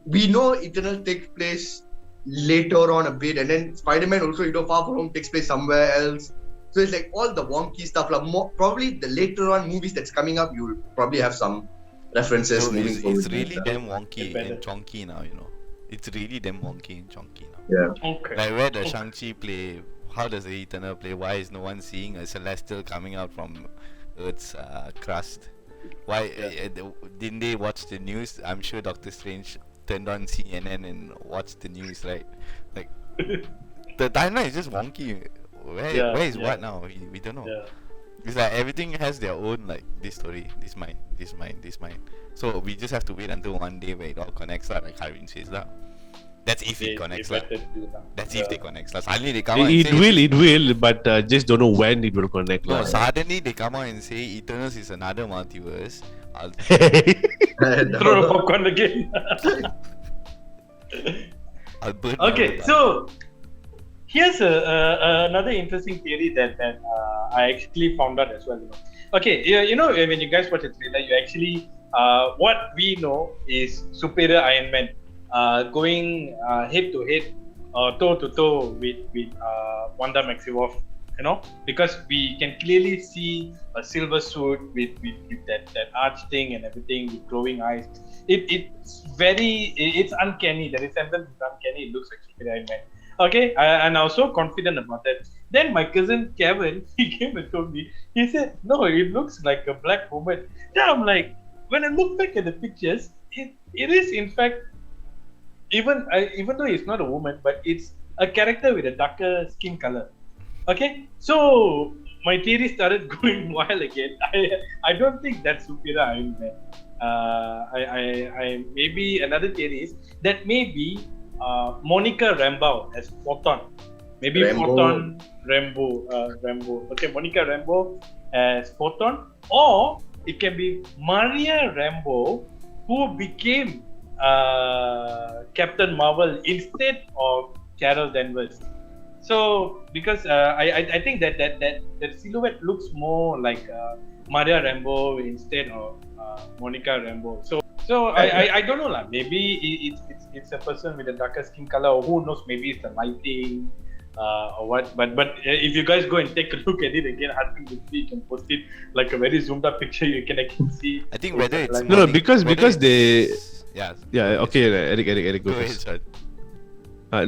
We know Eternal takes place later on a bit, and then Spider-Man also, Far From Home takes place somewhere else. So it's like all the wonky stuff. Like probably the later on movies that's coming up, you'll probably have some references moving forward. It's really damn wonky and chonky now, It's really damn wonky and chonky now. Yeah. Okay. Like where does Shang-Chi play? How does the Eternal play? Why is no one seeing a Celestial coming out from Earth's crust? Why didn't they watch the news? I'm sure Doctor Strange turned on CNN and watched the news, right? Like the timeline is just wonky. Where is what now? We don't know. Yeah. It's like everything has their own, like this story, this mine. So we just have to wait until one day where it all connects, like Harvin says lah. That's if it connects lah. That's if they connect lah. Suddenly they come out and say it will, but just don't know when it will connect. No, suddenly they come out and say Eternals is another multiverse. Throw the popcorn again. Okay, so here's another interesting theory that I actually found out as well. Okay, when you guys watch the trailer, you actually what we know is superior Iron Man going head to head, toe to toe with Wanda Maximoff. Because we can clearly see a silver suit with that arch thing and everything with glowing eyes. It's uncanny. The resemblance is uncanny. It looks like Superior Iron Man. Okay, and I was so confident about that. Then my cousin Kevin, he came and told me, he said, no, it looks like a black woman. Then I'm like, when I look back at the pictures, it is in fact, even though it's not a woman, but it's a character with a darker skin color. Okay, so my theory started going wild again. I don't think that's Superior Iron Man. I maybe another theory is that maybe Monica Rambeau as Photon. Maybe Photon Rambeau. Okay, Monica Rambeau as Photon, or it can be Maria Rambeau who became Captain Marvel instead of Carol Danvers. So because I think that silhouette looks more like Maria Rambeau instead of Monica Rambeau. So I don't know lah. Maybe it's a person with a darker skin color, or who knows? Maybe it's the lighting or what. But if you guys go and take a look at it again, I think you can post it like a very zoomed up picture. You can actually see. I think whether it's No, because they. Yeah. Okay, Eric, go Go ahead, first. son.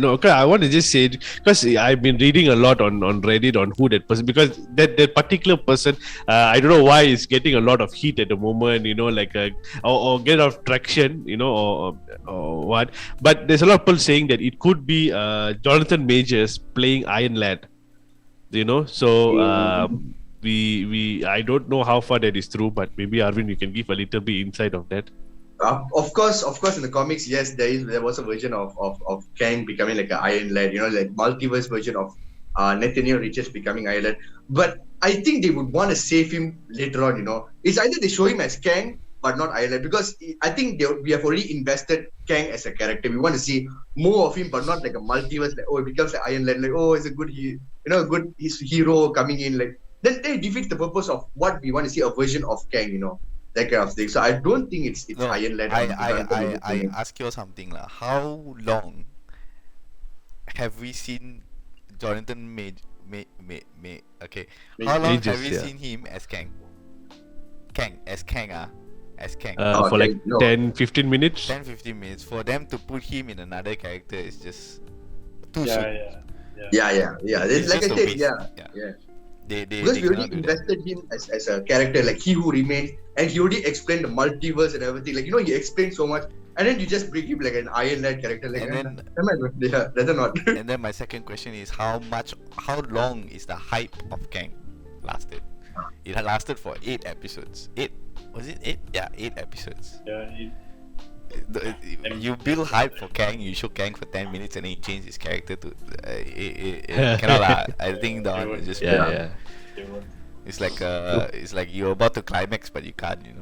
No, okay, I want to just say, because I've been reading a lot on Reddit on who that person, because that particular person, I don't know why is getting a lot of heat at the moment, like or get a lot of traction, or what. But there's a lot of people saying that it could be Jonathan Majors playing Iron Lad, So I don't know how far that is true, but maybe Arvind, you can give a little bit insight of that. Of course, in the comics, yes, there was a version of Kang becoming like an Iron Lad, like multiverse version of Nathaniel Richards becoming Iron Lad. But I think they would want to save him later on, It's either they show him as Kang, but not Iron Lad, because I think we have already invested Kang as a character. We want to see more of him, but not like a multiverse, like, it becomes like Iron Lad, like, it's a good, he's hero coming in, like, then it defeats the purpose of what we want to see, a version of Kang, that kind of thing. So I don't think it's No, Iron Lad. I ask you something lah. How long have we seen Jonathan How long have we seen him as Kang? As Kang. For like 10-15 minutes. 10-15 minutes. For them to put him in another character is just too soon. Yeah. It's Like I just a said, waste. yeah. They Because we cannot already do that. invested him as a character, like He Who Remains, and he already explained the multiverse and everything. Like, he explained so much, and then you just bring him like an Iron Lad character. Like, And rather not. And then my second question is how long is the hype of Kang lasted? It had lasted for 8 episodes. 8? Was it 8? Yeah, 8 episodes. You build hype for Kang, you show Kang for 10 minutes, and then you change his character to cannot lah. I think that one is just It's like you're about to climax, but you can't. You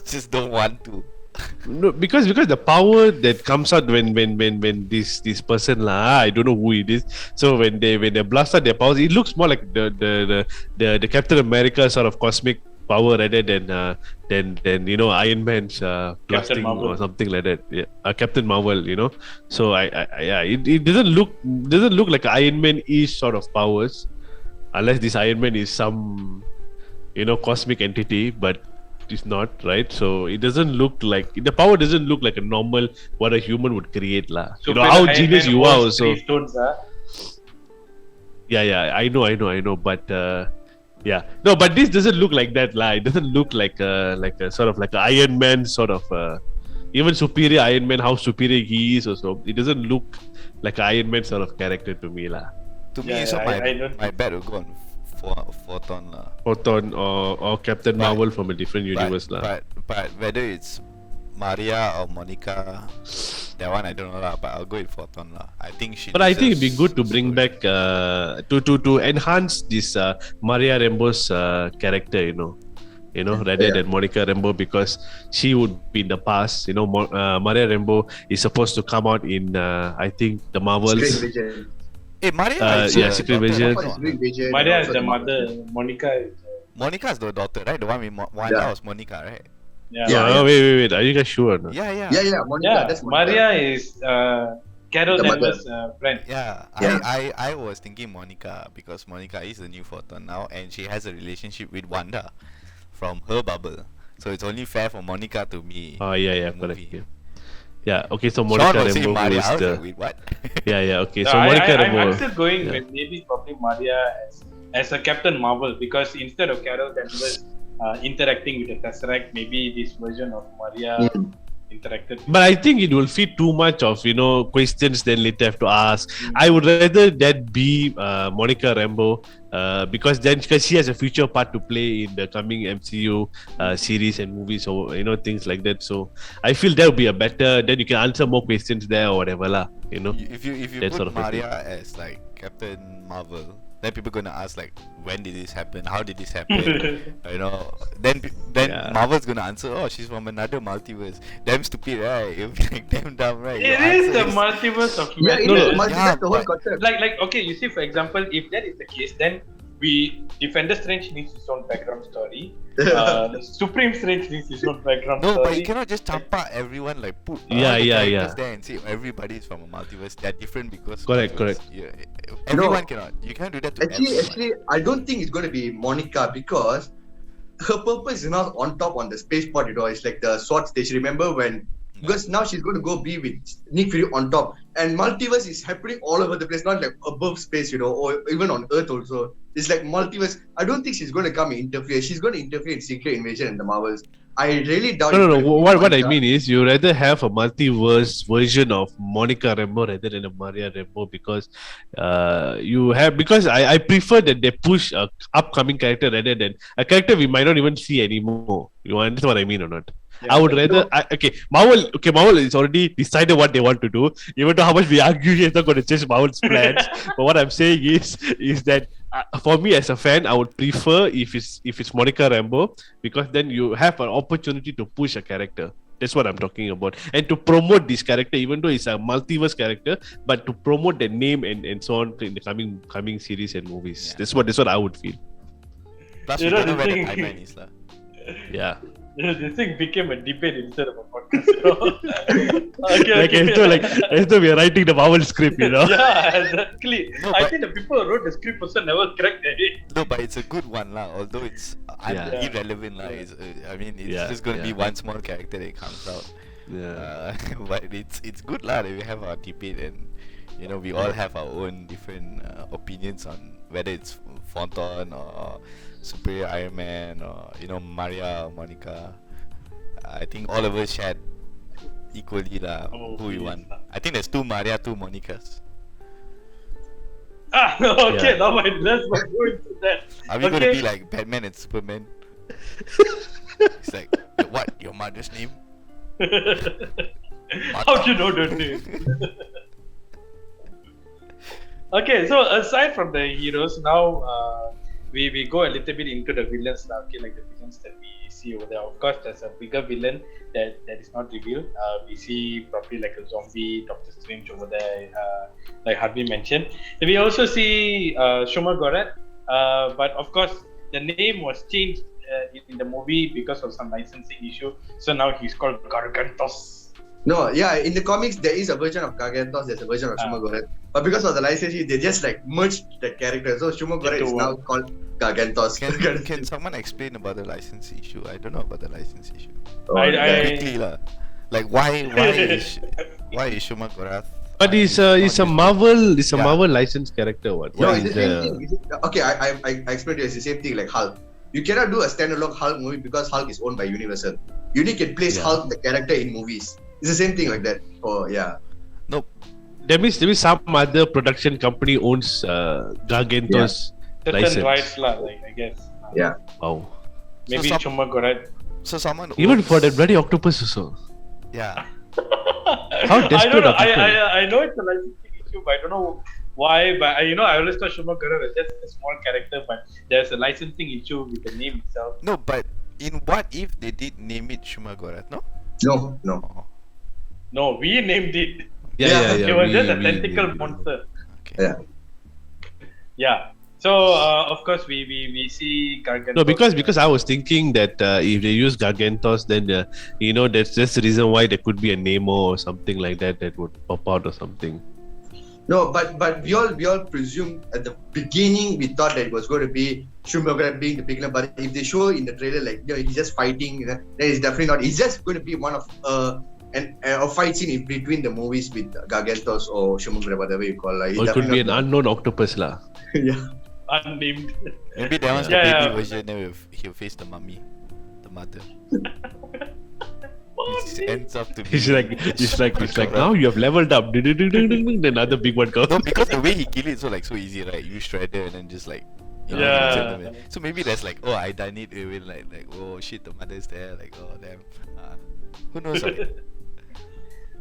just don't want to. No, because the power that comes out when this person I don't know who it is. So when they blast out their powers, it looks more like the Captain America sort of cosmic power rather than Iron Man's blasting or something like that. Yeah, Captain Marvel. So it doesn't look like Iron Man-ish sort of powers, unless this Iron Man is some cosmic entity, but it's not, right? So it doesn't look like the power doesn't look like a normal what a human would create lah. How genius you are also. Yeah, I know, but no, but this doesn't look like that lah. It doesn't look like a sort of like an Iron Man sort of even superior Iron Man, how superior he is or so. It doesn't look like an Iron Man sort of character to me lah. To me, so my bet will go on Photon lah. Photon or Captain Marvel from a different universe lah. But whether it's Maria or Monica, that one I don't know lah. But I'll go with Photon lah. I think she. But I think it'd be good to bring back to enhance this Maria Rambeau's character, rather than Monica Rambeau, because she would be in the past. Maria Rambeau is supposed to come out in I think the Marvels. Hey, Maria is Secret Vision. Maria is the mother. Monica is the daughter, right? The one with Wanda was Monica, right? Yeah. Wait. Are you guys sure? No? Yeah. Monica, that's Monica. Maria is Carol Danvers' friend. Yeah. I was thinking Monica, because Monica is the new Photon now, and she has a relationship with Wanda from her bubble. So it's only fair for Monica to be. Oh yeah, correct. Yeah, okay, so Monica Rambeau is the... Wait, what? Yeah, okay, so Monica Rambeau... I'm still going with probably Maria as a Captain Marvel, because instead of Carol Danvers interacting with the Tesseract, maybe this version of Maria interacted. But I think it will fit too much of, questions then later have to ask. I would rather that be Monica Rambeau, because she has a future part to play in the coming MCU series and movies, or things like that. So I feel that would be a better. Then you can answer more questions there or whatever lah. If you put Maria as like Captain Marvel, then people gonna ask like, when did this happen? How did this happen? Then Yeah. Marvel's gonna answer, oh, she's from another multiverse. Damn stupid, right? You'll be like, damn dumb, right? Your It is the answer multiverse of Yeah, humanity. it No, is no, multiverse, the whole but- concept. Like okay, you see, for example, if that is the case, then Defender Strange needs his own background story. Supreme Strange needs his own background No, story. but you cannot just champa everyone like put all Yeah, the yeah, characters yeah. there and say everybody is from a multiverse. They're different because Correct, multiverse. correct. Yeah, everyone cannot. You can't do that to everyone. Actually, I don't think it's going to be Monica because her purpose is not on top on the spaceport. It's like the SWAT station. Remember when? Because now she's going to go be with Nick Fury on top, and multiverse is happening all over the place, not like above space, or even on Earth also. It's like multiverse. I don't think she's going to come and interfere. She's going to interfere in Secret Invasion and the Marvels. I really doubt. No. it's gonna be What I Monica. mean is, you rather have a multiverse version of Monica Rambeau rather than a Maria Rambeau because I prefer that they push a upcoming character rather than a character we might not even see anymore. You understand what I mean or not? Yeah. I would rather Marvel is already decided what they want to do. Even though how much we argue, it's not going to change Marvel's plans. But what I'm saying is that for me as a fan, I would prefer if it's Monica Rambeau because then you have an opportunity to push a character. That's what I'm talking about, and to promote this character, even though it's a multiverse character, but to promote the name and so on in the coming series and movies. Yeah. That's what I would feel. Plus, You we know, don't know the where the thing- timeline is, lah. Yeah. This thing became a debate instead of a podcast. As though we are writing the Marvel script, Yeah, exactly. No, I but- think the people who wrote the script also never cracked it. No, but it's a good one, lah. Although it's Yeah. irrelevant, lah. It's Yeah, just gonna be yeah. one small character that comes out. Yeah. But it's good, lah. That we have our debate and we all have our own different opinions on whether it's Photon or Superior Iron Man or Maria or Monica. I think all of us shared equally, lah. Oh, Who you yes, want? lah. I think there's 2 Maria, 2 Monicas. Okay, Yeah. now let's not go into that. Are we gonna Okay. be like Batman and Superman? It's like, what? Your mother's name? How'd you know the name? Okay, so aside from the heroes, now we go a little bit into the villains now. Okay, like the villains that we see over there. Of course, there's a bigger villain that is not revealed. We see probably like a zombie Doctor Strange over there, like Harvey mentioned. We also see Shuma Gorath, but of course the name was changed in the movie because of some licensing issue. So now he's called Gargantos. No, yeah, in the comics there is a version of Gargantos, there's a version of Shuma Gorath. But because of the licensing, they just like merged the character. So Shuma Gorath is Into now called Gargantos. Can someone explain about the license issue? I don't know about the license issue. Quickly, lah. Like why is Shuma Gorath? But it's a Marvel licensed character. What? No, What it's is the same thing. Okay, I explained to you, it's the same thing like Hulk. You cannot do a standalone Hulk movie because Hulk is owned by Universal. You need to place Yeah. Hulk, the character, in movies. It's the same thing like that. Oh, yeah. Nope. That means some other production company owns Gargantos Certain license. rights, lah, like I guess. Yeah. Wow. Maybe some- Shuma Gorath. So someone Even owns- for that bloody octopus also. Yeah. How I don't desperate know. are people? I know it's a licensing issue, but I don't know why. But I always thought Shuma Gorath was just a small character, but there's a licensing issue with the name itself. No, but in what if they did name it Shuma Gorath? No. No. Oh, No, we named it. Yeah. It was just a we- tentacle we- monster. okay. Yeah. Yeah. So of course we see Gargantos. No, because I was thinking that if they use Gargantos, then that's the reason why there could be a Nemo or something like that would pop out or something. No, but we all presumed at the beginning we thought that it was going to be Shuma Gorath being the beginner. But if they show in the trailer like he's just fighting, then it's definitely not. It's just going to be one of a fight scene in between the movies with Gargantos or Shuma Gorath, whatever you call. Like, Or it could be an unknown octopus lah. yeah. unnamed. Maybe that one's Yeah, the baby yeah. version. Then he'll face the mummy, the mother. What? It ends up to be. It's like now you have leveled up. Then another big one comes. No, because the way he kill it so easy, right? You shredder and then just like. Yeah. gentleman. So maybe there's like, oh, I done it. Even like, oh shit, the mother's there. Like, oh damn. Who knows? Right?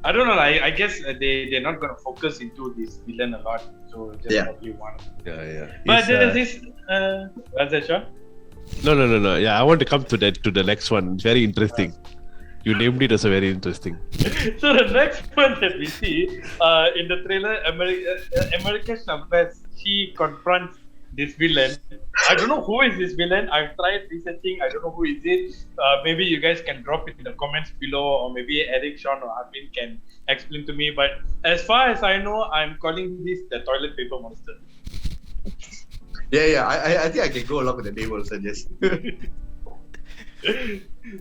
I don't know. I guess they're not gonna focus into this villain a lot. So just Yeah. probably one. Yeah. But It's, there's this. What's that, Sean? no. Yeah, I want to come to the next one. It's very interesting. You named it as a very interesting. So the next one that we see in the trailer, America Chavez, she confronts this villain. I don't know who is this villain. I've tried researching. I don't know who is it. Maybe you guys can drop it in the comments below, or maybe Eric, Sean, or Arvin can explain to me. But as far as I know, I'm calling this the toilet paper monster. Yeah. I think I can go along with the name also. Just.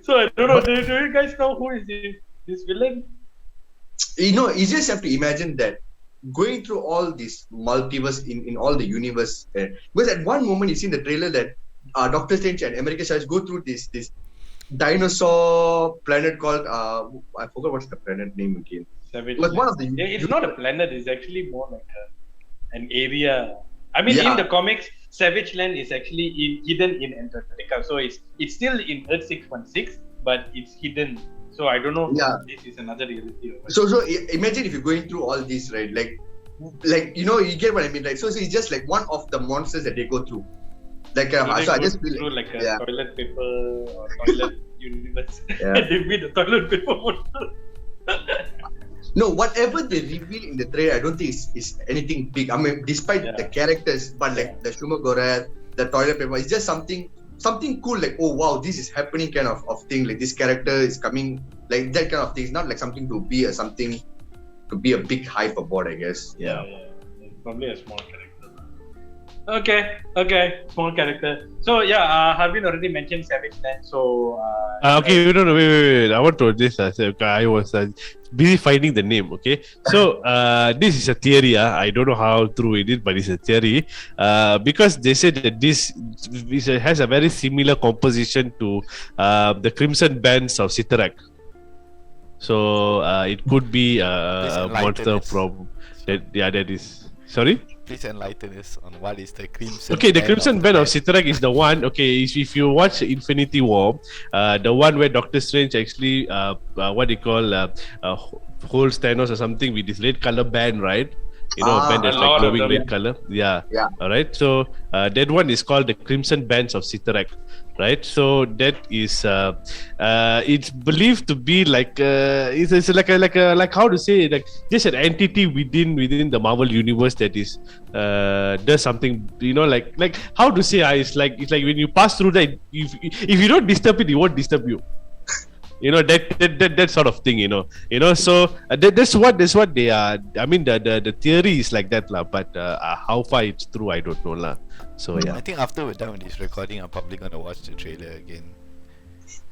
So I don't know. Do you guys know who is this villain? You just have to imagine that going through all this multiverse in all the universe, because at one moment you see in the trailer that Doctor Strange and America Chavez go through this dinosaur planet called I forgot what's the planet name again. Savage. It was one of the It's not a planet. It's actually more like an area. I mean, Yeah. in the comics, Savage Land is actually hidden in Antarctica. So it's still in Earth 616, but it's hidden. So I don't know Yeah. if this is another reality or what. So imagine if you're going through all this, right? Like you get what I mean, right? So it's just like one of the monsters that they go through. Like So they so I go just feel through like a yeah. toilet paper or toilet universe. Yeah. And they beat the toilet paper monster. No, whatever they reveal in the trailer, I don't think is anything big. I mean, despite Yeah. the characters, but like the Shumagorath, the toilet paper, it's just something cool. Like, oh wow, this is happening kind of thing. Like this character is coming, like that kind of thing. It's not like something to be a big hype aboard, I guess. Yeah. It's probably a small character. Okay, small character. So yeah, Harvin already mentioned Savage Land. So Okay, no, wait. I want to this. I was busy finding the name. Okay, so this is a theory. I don't know how true it is, but it's a theory. Because they said that this has a very similar composition to the Crimson Bands of Cyttorak. So it could be a monster us. from that. Yeah, that is. Sorry. Please enlighten us on what is the Crimson. Okay, the Crimson Band of Cyttorak. Cyttorak is the one. Okay, if you watch Infinity War, the one where Doctor Strange actually, what they call, holds Thanos or something with this red color band, right? You know, a band that's a like lot of glowing them. red color. Yeah. Yeah. All right. So that one is called the Crimson Bands of Cyttorak, right? So that is, it's believed to be like, it's like how to say, like just an entity within the Marvel universe that is does something, you know, like how to say, it's like when you pass through that, if you don't disturb it won't disturb you. You know, that sort of thing, you know. So that's what they are. I mean, the theory is like that lah, but how far it's true, I don't know lah. So I yeah. think after we're done with this recording, I'm probably gonna watch the trailer again,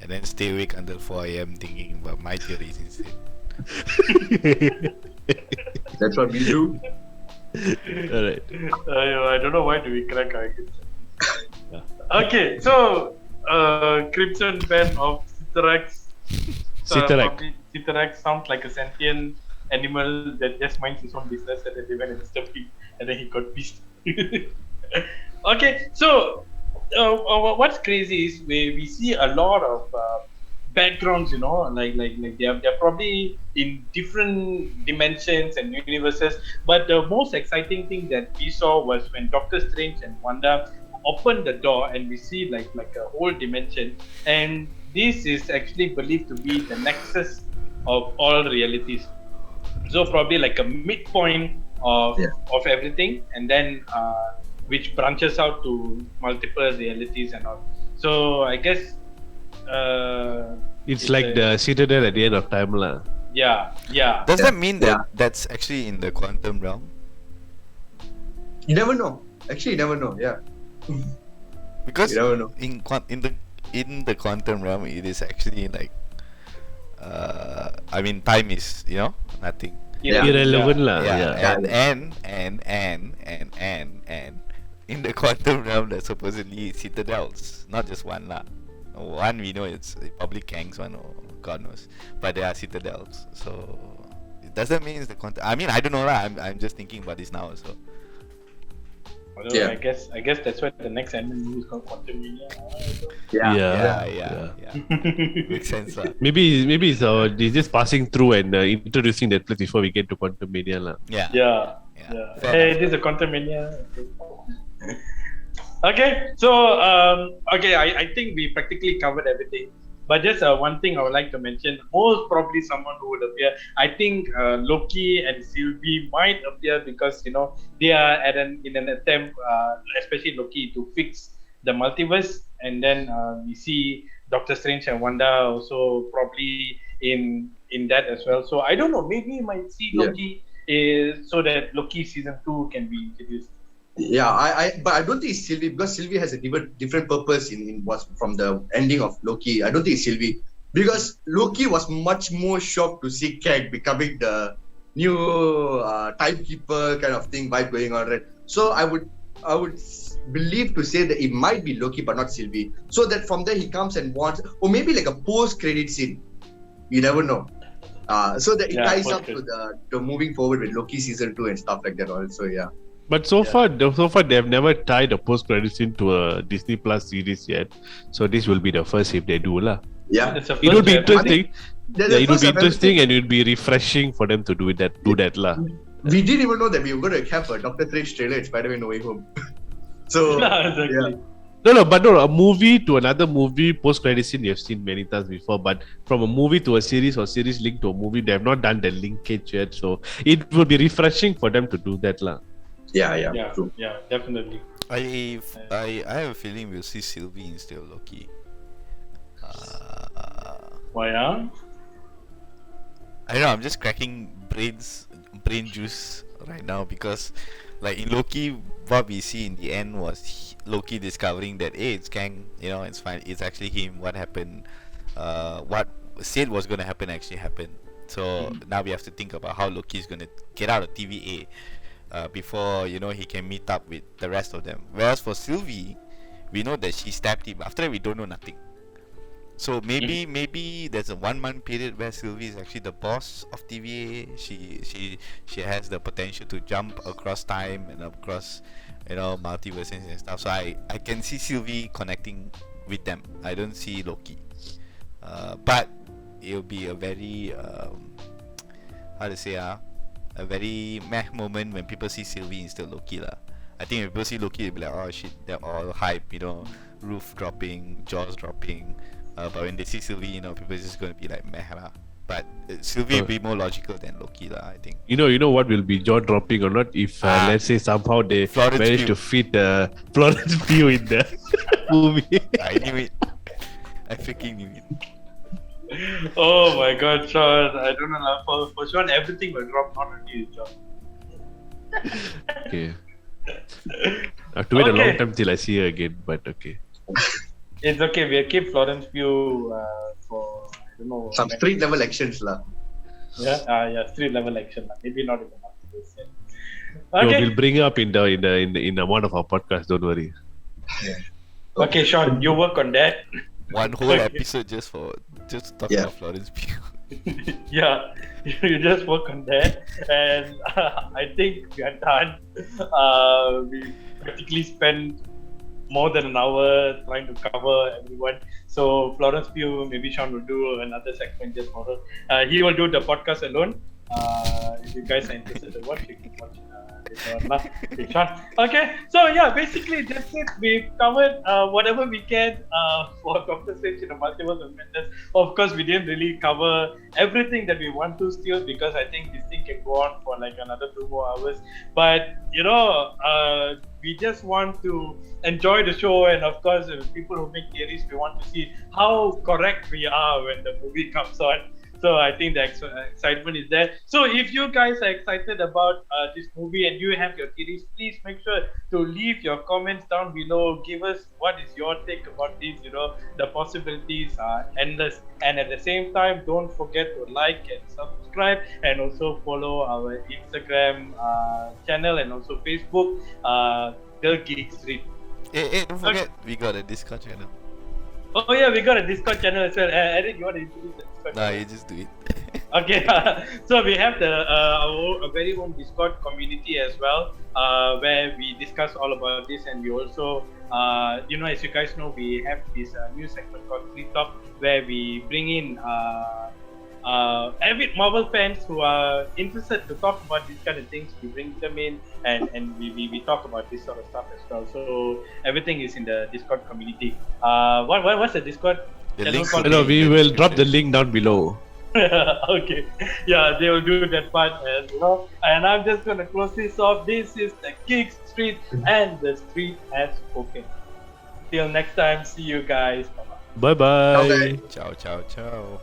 and then stay awake until 4 a.m. thinking about my theories instead. That's what we do. All right. I don't know why do we crack our heads. Okay, so Crimson Band of Cyttorak. Cyttorak sounds like a sentient animal that just minds his own business, and then they went and disturbed him, and then he got pissed. Okay, so what's crazy is we see a lot of backgrounds, you know, like they're probably in different dimensions and universes. But the most exciting thing that we saw was when Doctor Strange and Wanda opened the door, and we see like a whole dimension, and this is actually believed to be the nexus of all realities. So probably like a midpoint of everything, and then which branches out to multiple realities and all. So I guess It's like the Citadel at the end of time lah. yeah. Does that mean that that's actually in the quantum realm? You never know. Actually, you never know. Yeah. Because You never know. in the quantum realm, it is actually like, I mean, time is, you know, nothing. Yeah. Irrelevant lah. Yeah, Yeah. and in the quantum realm, there's supposedly citadels, not just one lah. One we know it's probably Kang's one, or God knows, but there are citadels. So it doesn't mean it's the quantum. I mean, I don't know lah. I'm just thinking about this now. So Although Yeah. I guess that's why the next Ant-Man movie is called Quantumania. Yeah. Makes sense, lah. Maybe it's he's just passing through and introducing that place before we get to Quantum Mania lah. Yeah. Yeah. Fair Hey, enough. this is a Quantumania. Okay, so I think we practically covered everything. But just one thing I would like to mention, most probably someone who would appear. I think Loki and Sylvie might appear because they are in an attempt, especially Loki, to fix the multiverse, and then we see Doctor Strange and Wanda also probably in that as well. So I don't know, maybe you might see Loki so that Loki season 2 can be introduced. Yeah, but I don't think it's Sylvie, because Sylvie has a different purpose in what's from the ending of Loki. I don't think it's Sylvie, because Loki was much more shocked to see Kang becoming the new timekeeper kind of thing vibe going on, right? So I would believe to say that it might be Loki but not Sylvie, so that from there he comes and wants, or maybe like a post-credit scene. You never know. So that it ties up to the moving forward with Loki season 2 and stuff like that also, yeah. But so far they have never tied a post-credit scene to a Disney Plus series yet. So this will be the first if they do lah. Yeah. It would be interesting. It would be interesting and it would be refreshing for them to do that lah. We didn't even know that we were going to have a Doctor Strange trailer in Spider-Man No Way Home. So Exactly. No, a movie to another movie post-credit scene you have seen many times before, but from a movie to a series or series linked to a movie, they have not done the linkage yet. So it would be refreshing for them to do that lah. Yeah, true. yeah, definitely. I have a feeling we'll see Sylvie instead of Loki. Why? I don't know. I'm just cracking brain juice right now because, like in Loki, what we see in the end was Loki discovering that it's Kang. It's fine. It's actually him. What happened? What said was going to happen actually happened. So now we have to think about how Loki is going to get out of TVA. Before he can meet up with the rest of them. Whereas for Sylvie, we know that she stabbed him. After that, we don't know nothing. So maybe there's a 1 month period where Sylvie is actually the boss of TVA. She has the potential to jump across time and across multiverses and stuff. So I can see Sylvie connecting with them. I don't see Loki. But it'll be a very a very meh moment when people see Sylvie instead of Loki lah. I think if people see Loki, they'll be like, oh shit, they're all hype, roof dropping, jaws dropping. But when they see Sylvie, people are just gonna be like meh lah. But Sylvie will be more logical than Loki lah, I think. You know what will be jaw dropping or not if let's say somehow they Florence manage Pugh. to fit Florence Pugh in the movie. I knew it. I freaking knew it. Oh my God, Sean! I don't know. For Sean, everything will drop, not only his job. Okay. I have to wait a long time till I see her again, but okay. It's okay. We'll keep Florence Pugh for I don't know Some street level actions lah. Yeah, street level action. Maybe not even after this. No, Okay. we'll bring up in one of our podcasts. Don't worry. Okay, Sean, you work on that. One whole episode just to talk about Florence Pugh. Yeah, you just work on that, and I think we are done. We practically spent more than an hour trying to cover everyone. So Florence Pugh, maybe Sean will do another segment just for her. He will do the podcast alone. If you guys are interested to watch, you can watch later on lah. Okay, Sean. Okay, so yeah, basically that's it. We've covered whatever we can for Doctor Strange in the Multiverse of Madness. Of course, we didn't really cover everything that we want to still, because I think this thing can go on for like another 2 more hours. But we just want to enjoy the show, and of course, people who make theories, we want to see how correct we are when the movie comes on. So I think the excitement is there. So if you guys are excited about this movie and you have your theories, please make sure to leave your comments down below. Give us what is your take about this. The possibilities are endless. And at the same time, don't forget to like and subscribe, and also follow our Instagram channel and also Facebook, The Geek Street. Hey, don't forget, we got a Discord channel. Oh yeah, we got a Discord channel as well. Eric, you want to introduce the Discord Nah, channel? you just do it. Okay, so we have our very own Discord community as well, where we discuss all about this, and we also, as you guys know, we have this new segment called Free Talk, where we bring in avid Marvel fans who are interested to talk about these kind of things. We bring them in, and we talk about this sort of stuff as well. So everything is in the Discord community. What's the Discord? The channel link called? will No, be in we the will drop the description. link down below. Okay, yeah, they will do that part as well. And I'm just gonna close this off. This is the Geek Street, and the street has spoken. Till next time, see you guys. Bye bye. Bye bye. Okay. Ciao, ciao, ciao.